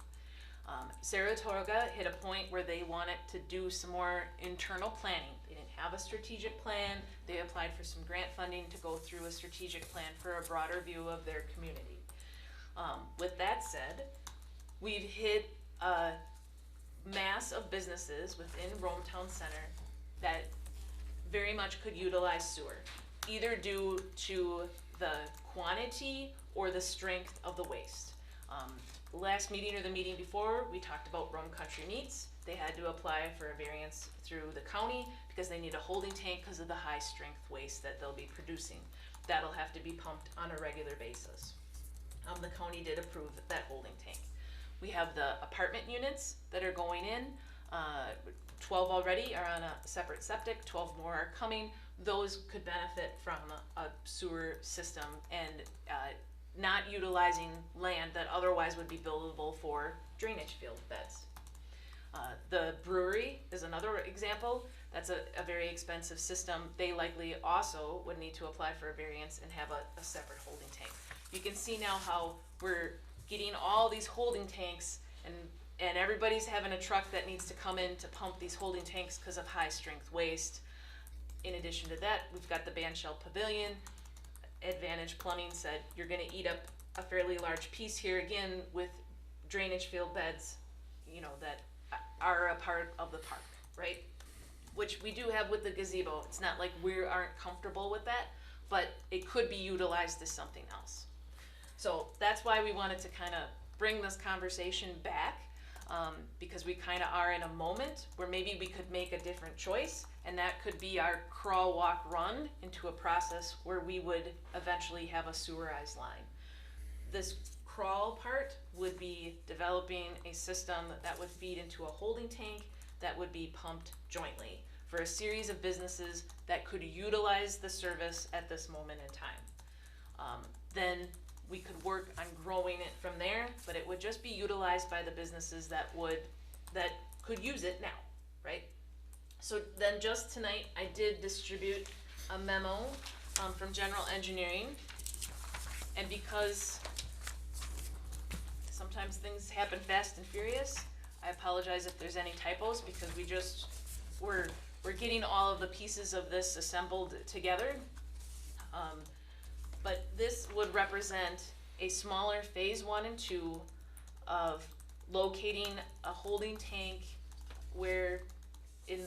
Saratoga hit a point where they wanted to do some more internal planning. They didn't have a strategic plan. They applied for some grant funding to go through a strategic plan for a broader view of their community. With that said, we've hit a mass of businesses within Rome Town Center that very much could utilize sewer, either due to the quantity or the strength of the waste. Last meeting or the meeting before, we talked about Rome Country Meats. They had to apply for a variance through the county because they need a holding tank because of the high strength waste that they'll be producing. That'll have to be pumped on a regular basis. The county did approve that holding tank. We have the apartment units that are going in. 12 already are on a separate septic, 12 more are coming. Those could benefit from a sewer system and not utilizing land that otherwise would be buildable for drainage field beds. The brewery is another example. That's a very expensive system. They likely also would need to apply for a variance and have a separate holding tank. You can see now how we're getting all these holding tanks, and everybody's having a truck that needs to come in to pump these holding tanks because of high strength waste. In addition to that, we've got the Bandshell Pavilion. Advantage Plumbing said you're gonna eat up a fairly large piece here again with drainage field beds, you know, that are a part of the park, right? Which we do have with the gazebo. It's not like we aren't comfortable with that, but it could be utilized as something else. So that's why we wanted to kind of bring this conversation back, because we kind of are in a moment where maybe we could make a different choice, and that could be our crawl, walk, run into a process where we would eventually have a sewerized line. This crawl part would be developing a system that would feed into a holding tank that would be pumped jointly for a series of businesses that could utilize the service at this moment in time. Then we could work on growing it from there, but it would just be utilized by the businesses that could use it now, right? So then just tonight, I did distribute a memo from General Engineering, and because sometimes things happen fast and furious, I apologize if there's any typos, because we're getting all of the pieces of this assembled together. But this would represent a smaller phase 1 and 2 of locating a holding tank where in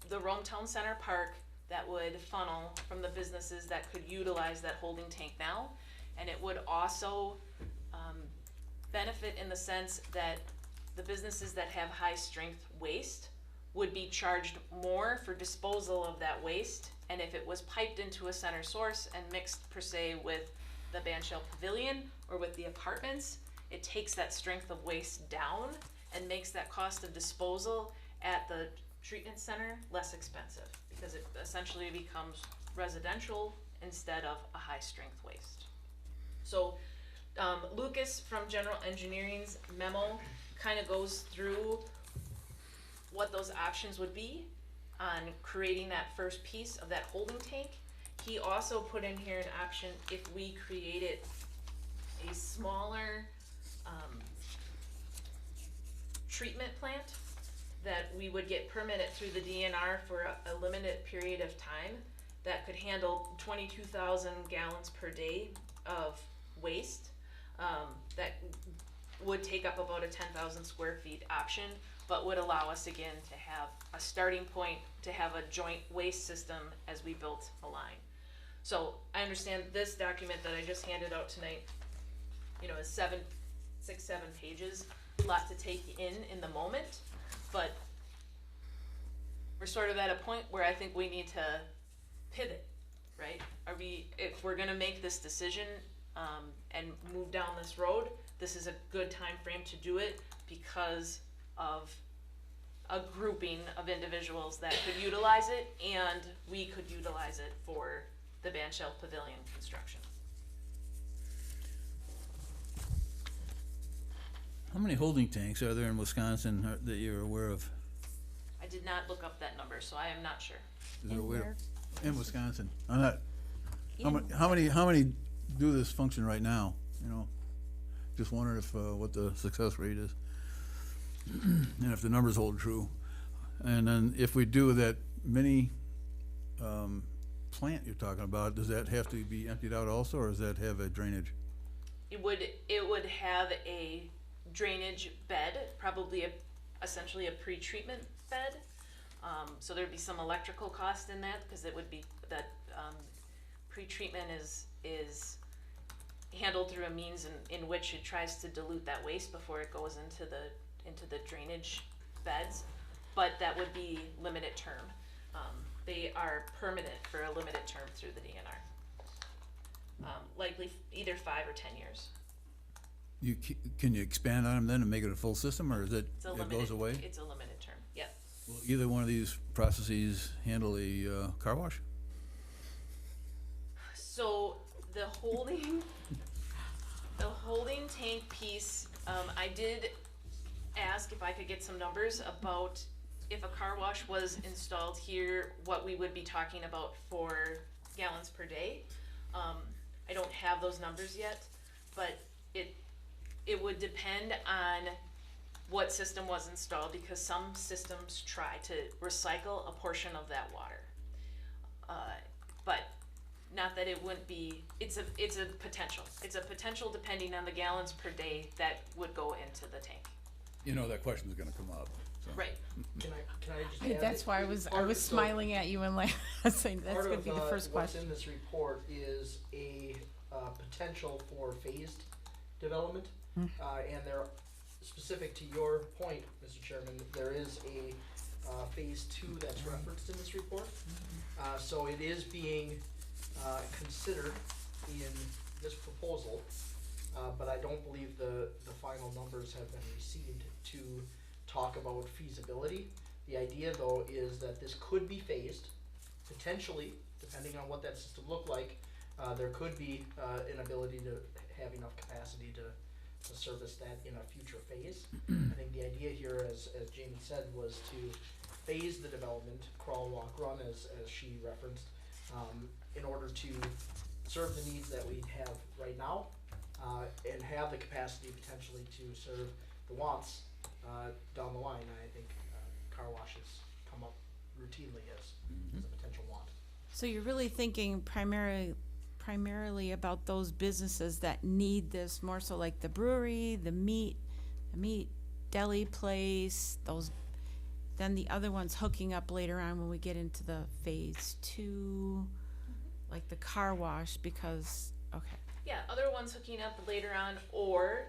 the Rome Town Center Park that would funnel from the businesses that could utilize that holding tank now. And it would also benefit in the sense that the businesses that have high strength waste would be charged more for disposal of that waste. And if it was piped into a center source and mixed per se with the Bandshell Pavilion or with the apartments, it takes that strength of waste down and makes that cost of disposal at the treatment center less expensive, because it essentially becomes residential instead of a high strength waste. So Lucas from General Engineering's memo kind of goes through what those options would be on creating that first piece of that holding tank. He also put in here an option if we created a smaller treatment plant that we would get permitted through the DNR for a limited period of time that could handle 22,000 gallons per day of waste. That would take up about a 10,000 square feet option, but would allow us again to have a starting point to have a joint waste system as we built a line. So I understand this document that I just handed out tonight, you know, is 6-7 pages, a lot to take in the moment, but we're sort of at a point where I think we need to pivot, right? If we're gonna make this decision, and move down this road, this is a good time frame to do it because of a grouping of individuals that could utilize it, and we could utilize it for the Band Shell Pavilion construction. How many holding tanks are there in Wisconsin that you're aware of? I did not look up that number, so I am not sure. Is there a way to- where? In Wisconsin. I'm not, how many do this function right now, you know? Just wondering if, what the success rate is. And if the numbers hold true. And then if we do that mini, plant you're talking about, does that have to be emptied out also, or does that have a drainage? It would have a drainage bed, probably essentially a pre-treatment bed. So there'd be some electrical cost in that, because it would be that, pre-treatment is handled through a means in which it tries to dilute that waste before it goes into the drainage beds, but that would be limited term. They are permanent for a limited term through the DNR. Likely either 5 or 10 years. Can you expand on them then and make it a full system, or is it, It's a it limited, goes away? It's a limited term, yep. Will either one of these processes handle a, car wash? So the holding tank piece, I did ask if I could get some numbers about if a car wash was installed here, what we would be talking about for gallons per day. I don't have those numbers yet, but it would depend on what system was installed, because some systems try to recycle a portion of that water. But not that it wouldn't be, it's a potential. It's a potential depending on the gallons per day that would go into the tank. You know that question's gonna come up, so. Right. Can I just add? That's why I was so smiling at you and saying that's gonna be the first What's question. in this report is a potential for phased development. And there, specific to your point, Mr. Chairman, there is a phase 2 that's referenced in this report. So it is being considered in this proposal, but I don't believe the final numbers have been received to talk about feasibility. The idea, though, is that this could be phased, potentially, depending on what that system looked like. There could be an ability to have enough capacity to service that in a future phase. I think the idea here, as Jamie said, was to phase the development, crawl, walk, run, as she referenced, in order to serve the needs that we have right now, and have the capacity potentially to serve the wants down the line. I think car washes come up routinely as a potential want. So you're really thinking primarily about those businesses that need this more so, like the brewery, the meat deli place, those, then the other ones hooking up later on when we get into the phase 2, like the car wash, because, okay. Yeah, other ones hooking up later on, or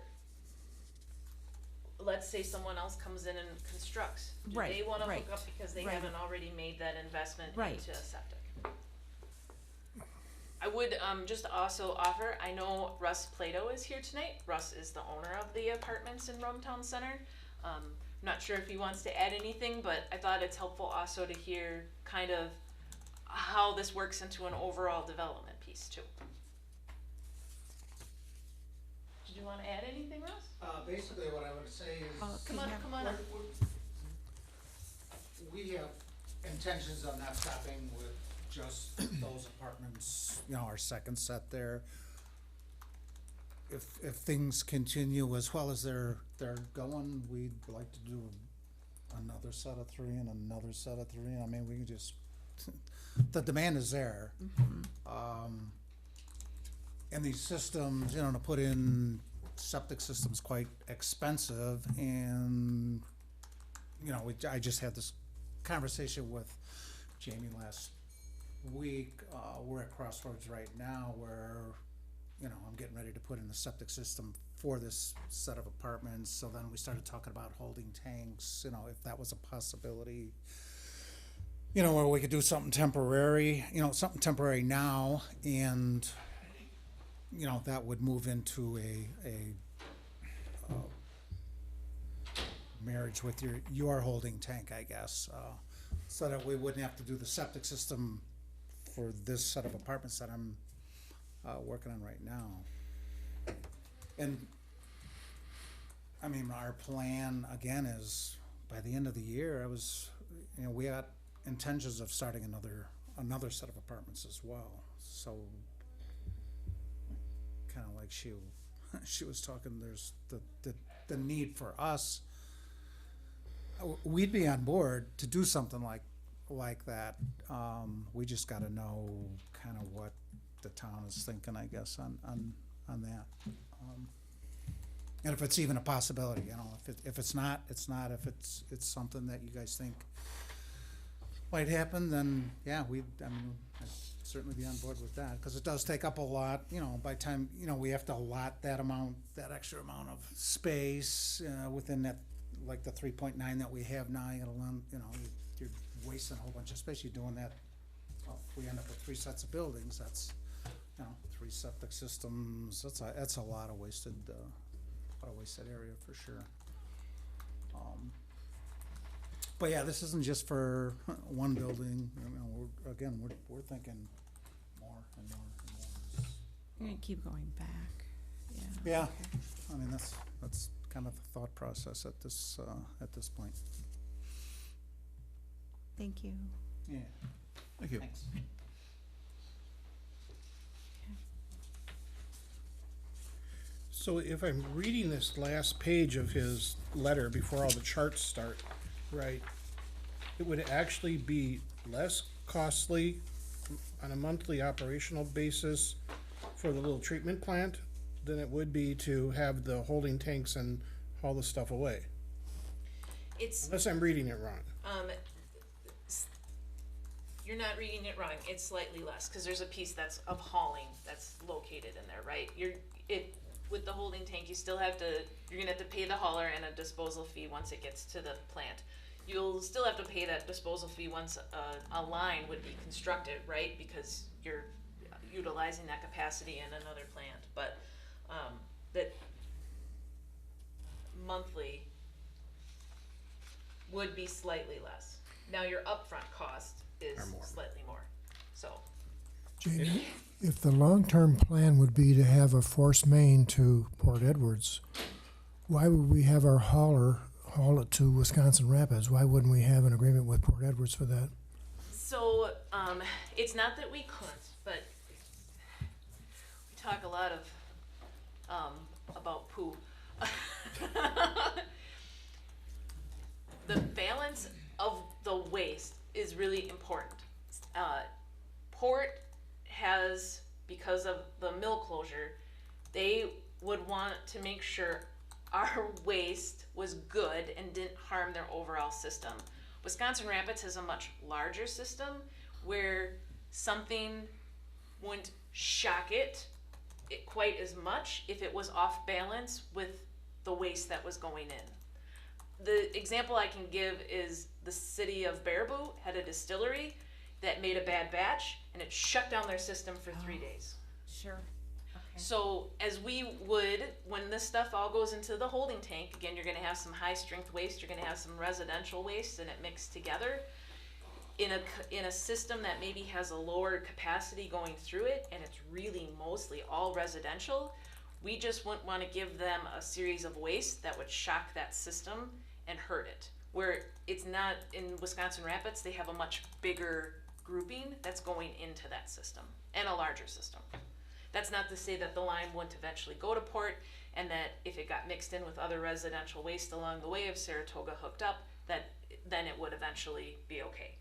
let's say someone else comes in and constructs. Do Right, they wanna right, hook up because they right. haven't already made that investment Right. into a septic? I would just also offer, I know Russ Plato is here tonight. Russ is the owner of the apartments in Rome Town Center. I'm not sure if he wants to add anything, but I thought it's helpful also to hear kind of how this works into an overall development piece too. Did you wanna add anything, Russ? Basically, what I would say is, Come on up. we have intentions of not stopping with just those apartments, you know, our second set there. If things continue as well as they're going, we'd like to do another set of 3 and another set of 3. I mean, we can just, the demand is there. And these systems, you know, to put in septic systems quite expensive, and, you know, I just had this conversation with Jamie last week. We're at crossroads right now where, you know, I'm getting ready to put in the septic system for this set of apartments. So then we started talking about holding tanks, you know, if that was a possibility. you know, where we could do something temporary, you know, something temporary now, and, you know, that would move into a marriage with your holding tank, I guess, so that we wouldn't have to do the septic system for this set of apartments that I'm working on right now. And, I mean, our plan, again, is by the end of the year, you know, we got intentions of starting another set of apartments as well. So, kind of like she was talking, there's the need for us. We'd be on board to do something like that. We just got to know kind of what the town is thinking, I guess, on that. And if it's even a possibility, you know, if it's not, it's not. If it's something that you guys think might happen, then yeah, I'd certainly be on board with that, because it does take up a lot, you know, by time, you know, we have to allot that extra amount of space within that, like the 3.9 that we have now. You know, you're wasting a whole bunch of space. You're doing that. Well, if we end up with 3 sets of buildings, that's, you know, 3 septic systems. That's a lot of wasted area for sure. But yeah, this isn't just for one building. You know, we're thinking more and more and more. You're gonna keep going back, yeah. Yeah, Okay. I mean, that's kind of the thought process at this point. Thank you. Yeah. Thank you. Thanks. So if I'm reading this last page of his letter before all the charts start, right, it would actually be less costly on a monthly operational basis for the little treatment plant than it would be to have the holding tanks and haul the stuff away. It's, Unless I'm reading it wrong. you're not reading it wrong, it's slightly less, cause there's a piece that's of hauling that's located in there, right? With the holding tank, you're gonna have to pay the hauler and a disposal fee once it gets to the plant. You'll still have to pay that disposal fee once a line would be constructed, right? Because you're utilizing that capacity in another plant, but, that monthly would be slightly less. Now, your upfront cost is slightly more, so. Jamie, if the long-term plan would be to have a force main to Port Edwards, why would we have our hauler haul it to Wisconsin Rapids? Why wouldn't we have an agreement with Port Edwards for that? So, it's not that we couldn't, but we talk a lot of, about poo. The balance of the waste is really important. Port has, because of the mill closure, they would want to make sure our waste was good and didn't harm their overall system. Wisconsin Rapids has a much larger system where something wouldn't shock it quite as much if it was off balance with the waste that was going in. The example I can give is the city of Baraboo had a distillery that made a bad batch and it shut down their system for 3 days. Sure. So as we would, when this stuff all goes into the holding tank, again, you're gonna have some high strength waste, you're gonna have some residential waste, and it mixed together. In a system that maybe has a lower capacity going through it, and it's really mostly all residential, we just wouldn't wanna give them a series of waste that would shock that system and hurt it. Where it's not, in Wisconsin Rapids, they have a much bigger grouping that's going into that system, and a larger system. That's not to say that the line wouldn't eventually go to Port, and that if it got mixed in with other residential waste along the way, if Saratoga hooked up, then it would eventually be okay.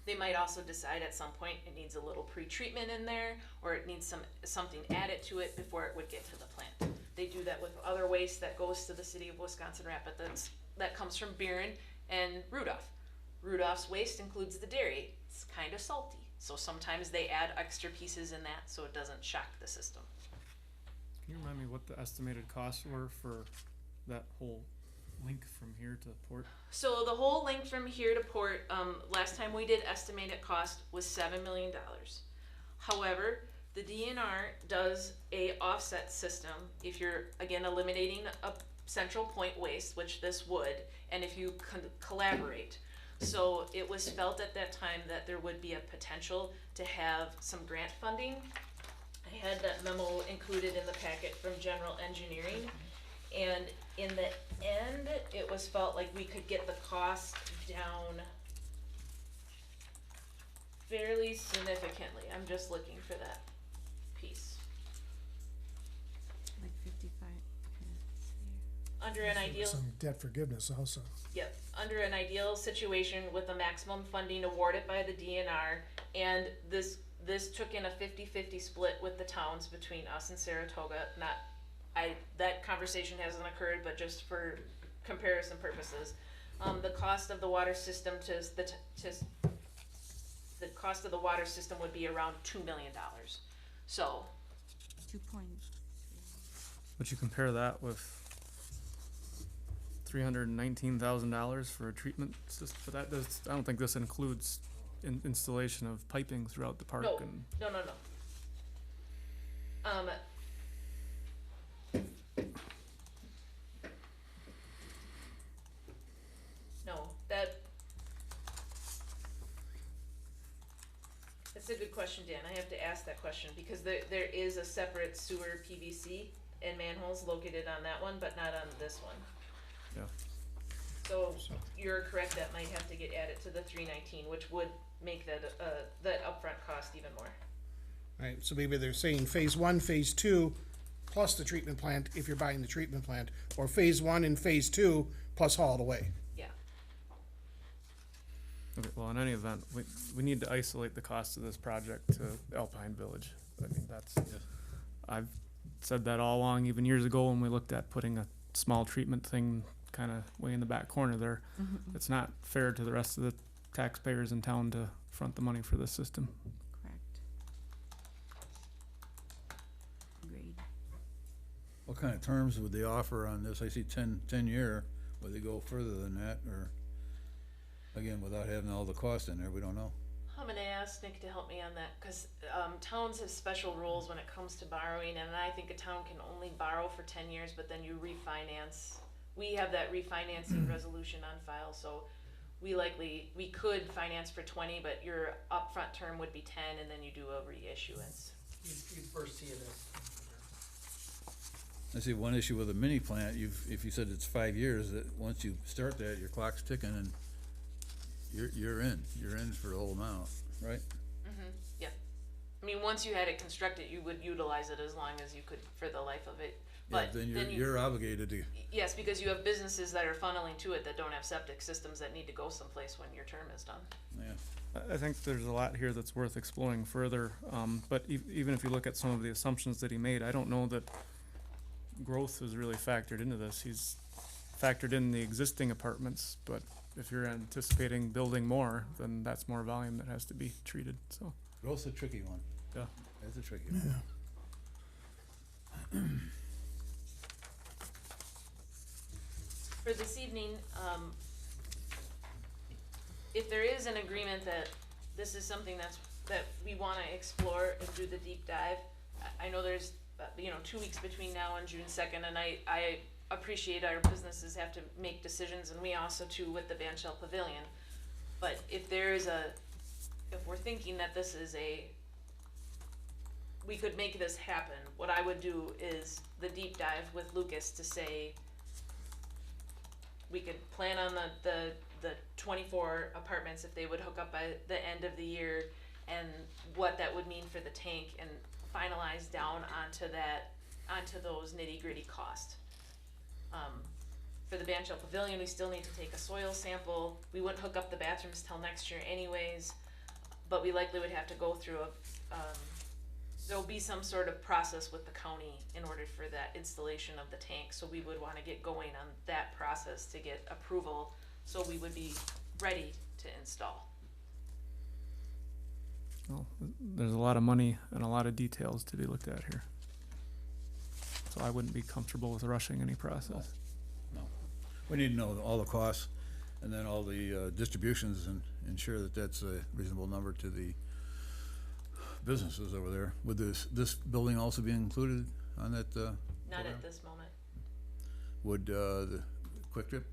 They might also decide at some point it needs a little pre-treatment in there, or it needs something added to it before it would get to the plant. They do that with other waste that goes to the city of Wisconsin Rapids that comes from Buren and Rudolph. Rudolph's waste includes the dairy. It's kind of salty. So sometimes they add extra pieces in that so it doesn't shock the system. Can you remind me what the estimated costs were for that whole link from here to port? So the whole link from here to port, last time we did estimated cost was $7 million. However, the DNR does a offset system if you're, again, eliminating a central point waste, which this would, and if you collaborate. So it was felt at that time that there would be a potential to have some grant funding. I had that memo included in the packet from General Engineering. And in the end, it was felt like we could get the cost down fairly significantly. I'm just looking for that piece. Like 55. Under an ideal, Some debt forgiveness also. yep, under an ideal situation with the maximum funding awarded by the DNR, and this took in a 50-50 split with the towns between us and Saratoga. That conversation hasn't occurred, but just for comparison purposes, the cost of the water system the cost of the water system would be around $2 million. So 2 points. But you compare that with $319,000 for a treatment system, but that does, I don't think this includes installation of piping throughout the park no, and. no. No, that's a good question, Dan. I have to ask that question because there is a separate sewer PVC and manholes located on that one, but not on this one. Yeah. So you're correct, that might have to get added to the 319, which would make that upfront cost even more. Right, so maybe they're saying phase 1, phase 2, plus the treatment plant, if you're buying the treatment plant, or phase 1 and phase 2, plus haul it away. Yeah. Okay, well, in any event, we need to isolate the cost of this project to Alpine Village. I mean, I've said that all along, even years ago when we looked at putting a small treatment thing kind of way in the back corner there. Mm-hmm. It's not fair to the rest of the taxpayers in town to front the money for this system. Correct. Agreed. What kind of terms would they offer on this? I see 10-year. Would they go further than that, or, again, without having all the cost in there, we don't know. I'm gonna ask Nick to help me on that, cause, towns have special rules when it comes to borrowing, and I think a town can only borrow for 10 years, but then you refinance. We have that refinancing resolution on file, so we could finance for 20, but your upfront term would be 10, and then you do a reissuance. You'd first see this. I see one issue with a mini plant, if you said it's 5 years, that once you start that, your clock's ticking and you're in for the whole amount, right? Yeah. I mean, once you had it constructed, you would utilize it as long as you could for the life of it. Yeah, But then you're obligated to, yes, because you have businesses that are funneling to it that don't have septic systems that need to go someplace when your term is done. yeah. I think there's a lot here that's worth exploring further, but even if you look at some of the assumptions that he made, I don't know that growth is really factored into this. He's factored in the existing apartments, but if you're anticipating building more, then that's more volume that has to be treated, so, Growth's a tricky one. yeah. That's a tricky one. For this evening, if there is an agreement that this is something that we wanna explore and do the deep dive, I know there's, 2 weeks between now and June 2nd, and I appreciate our businesses have to make decisions, and we also too with the Van Shell Pavilion. But if we're thinking that this is we could make this happen, what I would do is the deep dive with Lucas to say, we could plan on the 24 apartments if they would hook up by the end of the year, and what that would mean for the tank, and finalize down onto those nitty gritty costs. For the Van Shell Pavilion, we still need to take a soil sample. We wouldn't hook up the bathrooms till next year anyways, but we likely would have to go through there'll be some sort of process with the county in order for that installation of the tank, so we would wanna get going on that process to get approval, so we would be ready to install. Well, there's a lot of money and a lot of details to be looked at here. So I wouldn't be comfortable with rushing any process. No. We need to know all the costs and then all the distributions and ensure that that's a reasonable number to the businesses over there. Would this building also be included on that? Not at this moment. Would the Quick Trip?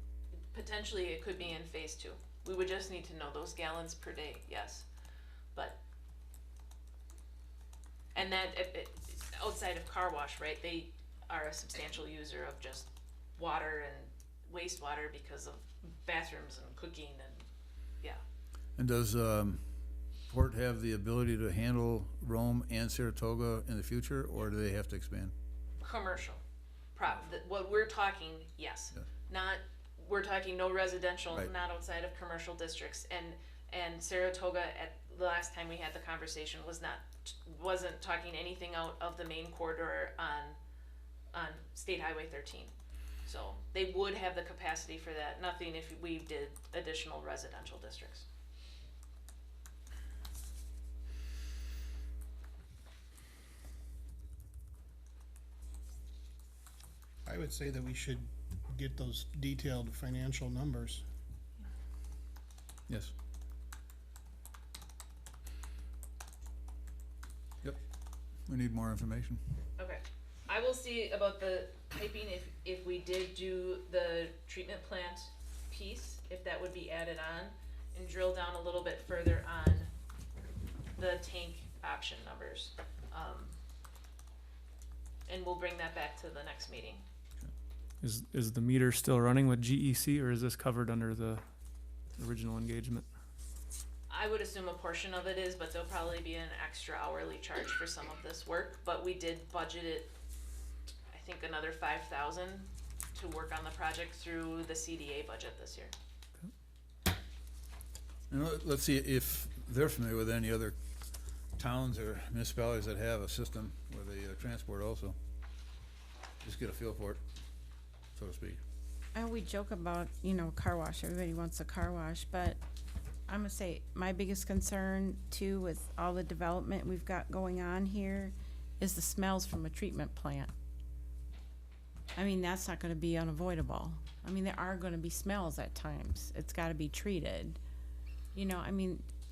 Potentially, it could be in phase 2. We would just need to know those gallons per day, yes. But, and that, outside of car wash, right, they are a substantial user of just water and wastewater because of bathrooms and cooking and, yeah. And does Port have the ability to handle Rome and Saratoga in the future, or do they have to expand? Commercial. What we're talking, yes. Yeah. Not, we're talking no residential, Right. not outside of commercial districts. And Saratoga, at the last time we had the conversation, wasn't talking anything out of the main corridor on State Highway 13. So they would have the capacity for that, nothing if we did additional residential districts. I would say that we should get those detailed financial numbers. Yes. Yep, we need more information. Okay, I will see about the piping if we did do the treatment plant piece, if that would be added on, and drill down a little bit further on the tank option numbers. And we'll bring that back to the next meeting. Is the meter still running with GEC, or is this covered under the original engagement? I would assume a portion of it is, but there'll probably be an extra hourly charge for some of this work, but we did budget it, I think another 5,000 to work on the project through the CDA budget this year. And let's see if they're familiar with any other towns or municipalities that have a system where they transport also. Just get a feel for it, so to speak. And we joke about, car wash, everybody wants a car wash, but I'm gonna say, my biggest concern too with all the development we've got going on here is the smells from a treatment plant. I mean, that's not gonna be unavoidable. I mean, there are gonna be smells at times, it's gotta be treated.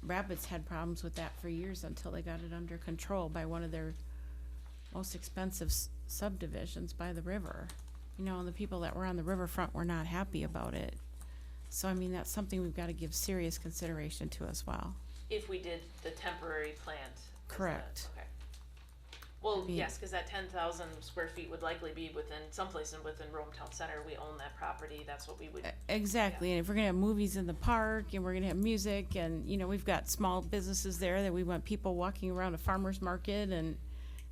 Rapids had problems with that for years until they got it under control by one of their most expensive subdivisions by the river. And the people that were on the riverfront were not happy about it. So, that's something we've got to give serious consideration to as well. If we did the temporary plant. is that- Correct. Okay. Well, I mean- yes, cause that 10,000 square feet would likely be someplace within Rome Town Center. We own that property, that's what we would. Exactly, and if we're gonna have movies in the park, and we're gonna have music, and, we've got small businesses there that we want people walking around a farmer's market, and,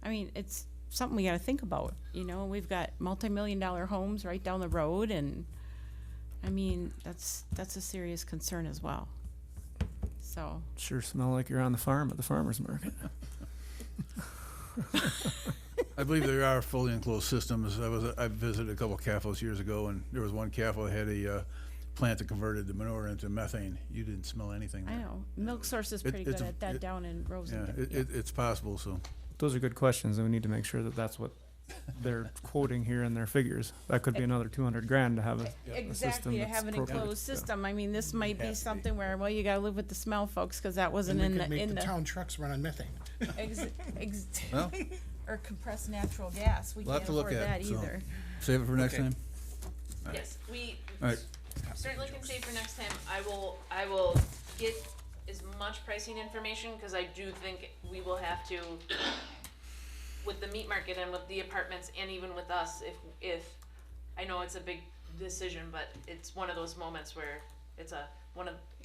it's something we gotta think about, we've got multi-million-dollar homes right down the road, and, that's a serious concern as well. So, Sure smell like you're on the farm at the farmer's market. I believe there are fully enclosed systems. I visited a couple of CAFOs years ago, and there was one CAFO that had a plant that converted the manure into methane. You didn't smell anything there. I know, Milk Source is pretty it's good a- at that down in Yeah, Rosen. it's possible, so. Those are good questions, and we need to make sure that that's what they're quoting here in their figures. That could be another 200 grand to have a system Exactly, to that's have an appropriate. enclosed Yeah. system, this might be Has to be. something where, well, you gotta live with the smell, folks, cause that And wasn't we in could the, make the town trucks run on methane. Well, or compressed natural gas, we We'll have can't to look afford at that it, so- either. save it for next Okay. time. Yes, we All right. certainly can say for next time, I will get as much pricing information, cause I do think we will have to, with the meat market and with the apartments and even with us, if, I know it's a big decision, but it's one of those moments where it's you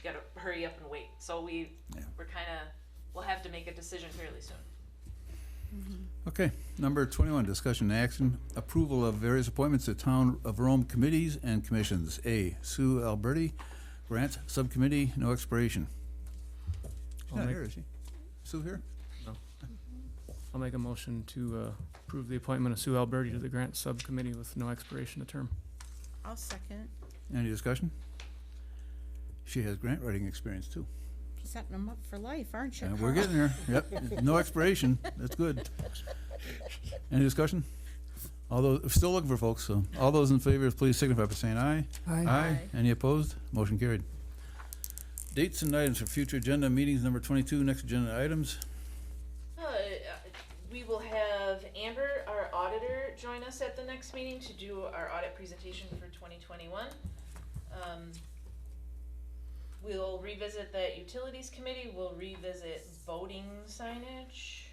gotta hurry up and wait. So we're we'll have to make a decision fairly soon. Okay, number 21, discussion and action, approval of various appointments to Town of Rome committees and commissions. A, Sue Alberti, Grant Subcommittee, no expiration. She's I'll not make- here, is she? Sue here? I'll make a motion to approve the appointment of Sue Alberti to the grant subcommittee with no expiration of term. I'll second, Any discussion? She has grant writing experience too. setting them up for life, aren't you? And we're getting there, yep, no expiration, that's good. Any discussion? All those, we're still looking for folks, so all those in favor, please signify by saying aye. Aye. Any opposed? Motion carried. Dates and items for future agenda meetings, number 22, next agenda items. We will have Amber, our auditor, join us at the next meeting to do our audit presentation for 2021. We'll revisit the utilities committee, we'll revisit voting signage.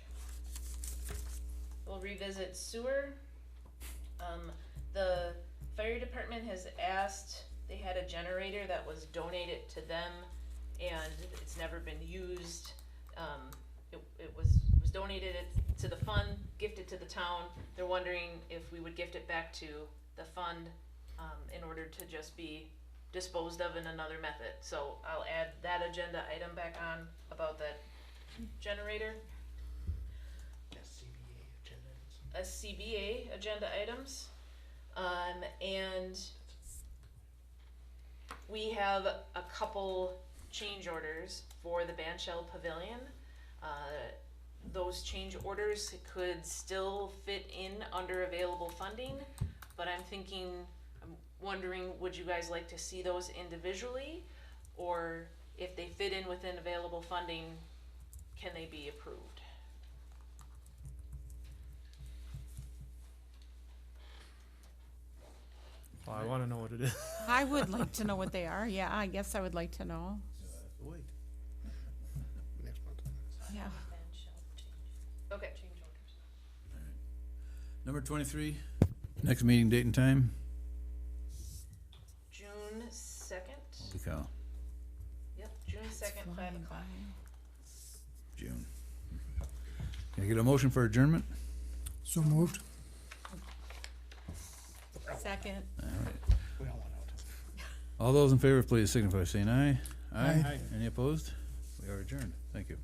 We'll revisit sewer. The fire department has asked, they had a generator that was donated to them and it's never been used. It was donated to the fund, gifted to the town. They're wondering if we would gift it back to the fund, in order to just be disposed of in another method. So I'll add that agenda item back on about that generator. CBA agenda items. And we have a couple change orders for the Bandshell Pavilion. Those change orders could still fit in under available funding, but I'm wondering, would you guys like to see those individually? Or if they fit in within available funding, can they be approved? Well, I wanna know what it is. I would like to know what they are. Yeah, I guess I would like to know. Wait. Next month. Yeah. Okay. Number 23, next meeting date and time. June 2nd. Holy cow, Yep, June 2nd, 5 Flying o'clock. by. June. Can I get a motion for adjournment? So moved. Second. All right. We all want out. All those in favor, please signify by saying aye. Aye. Any opposed? We are adjourned. Thank you.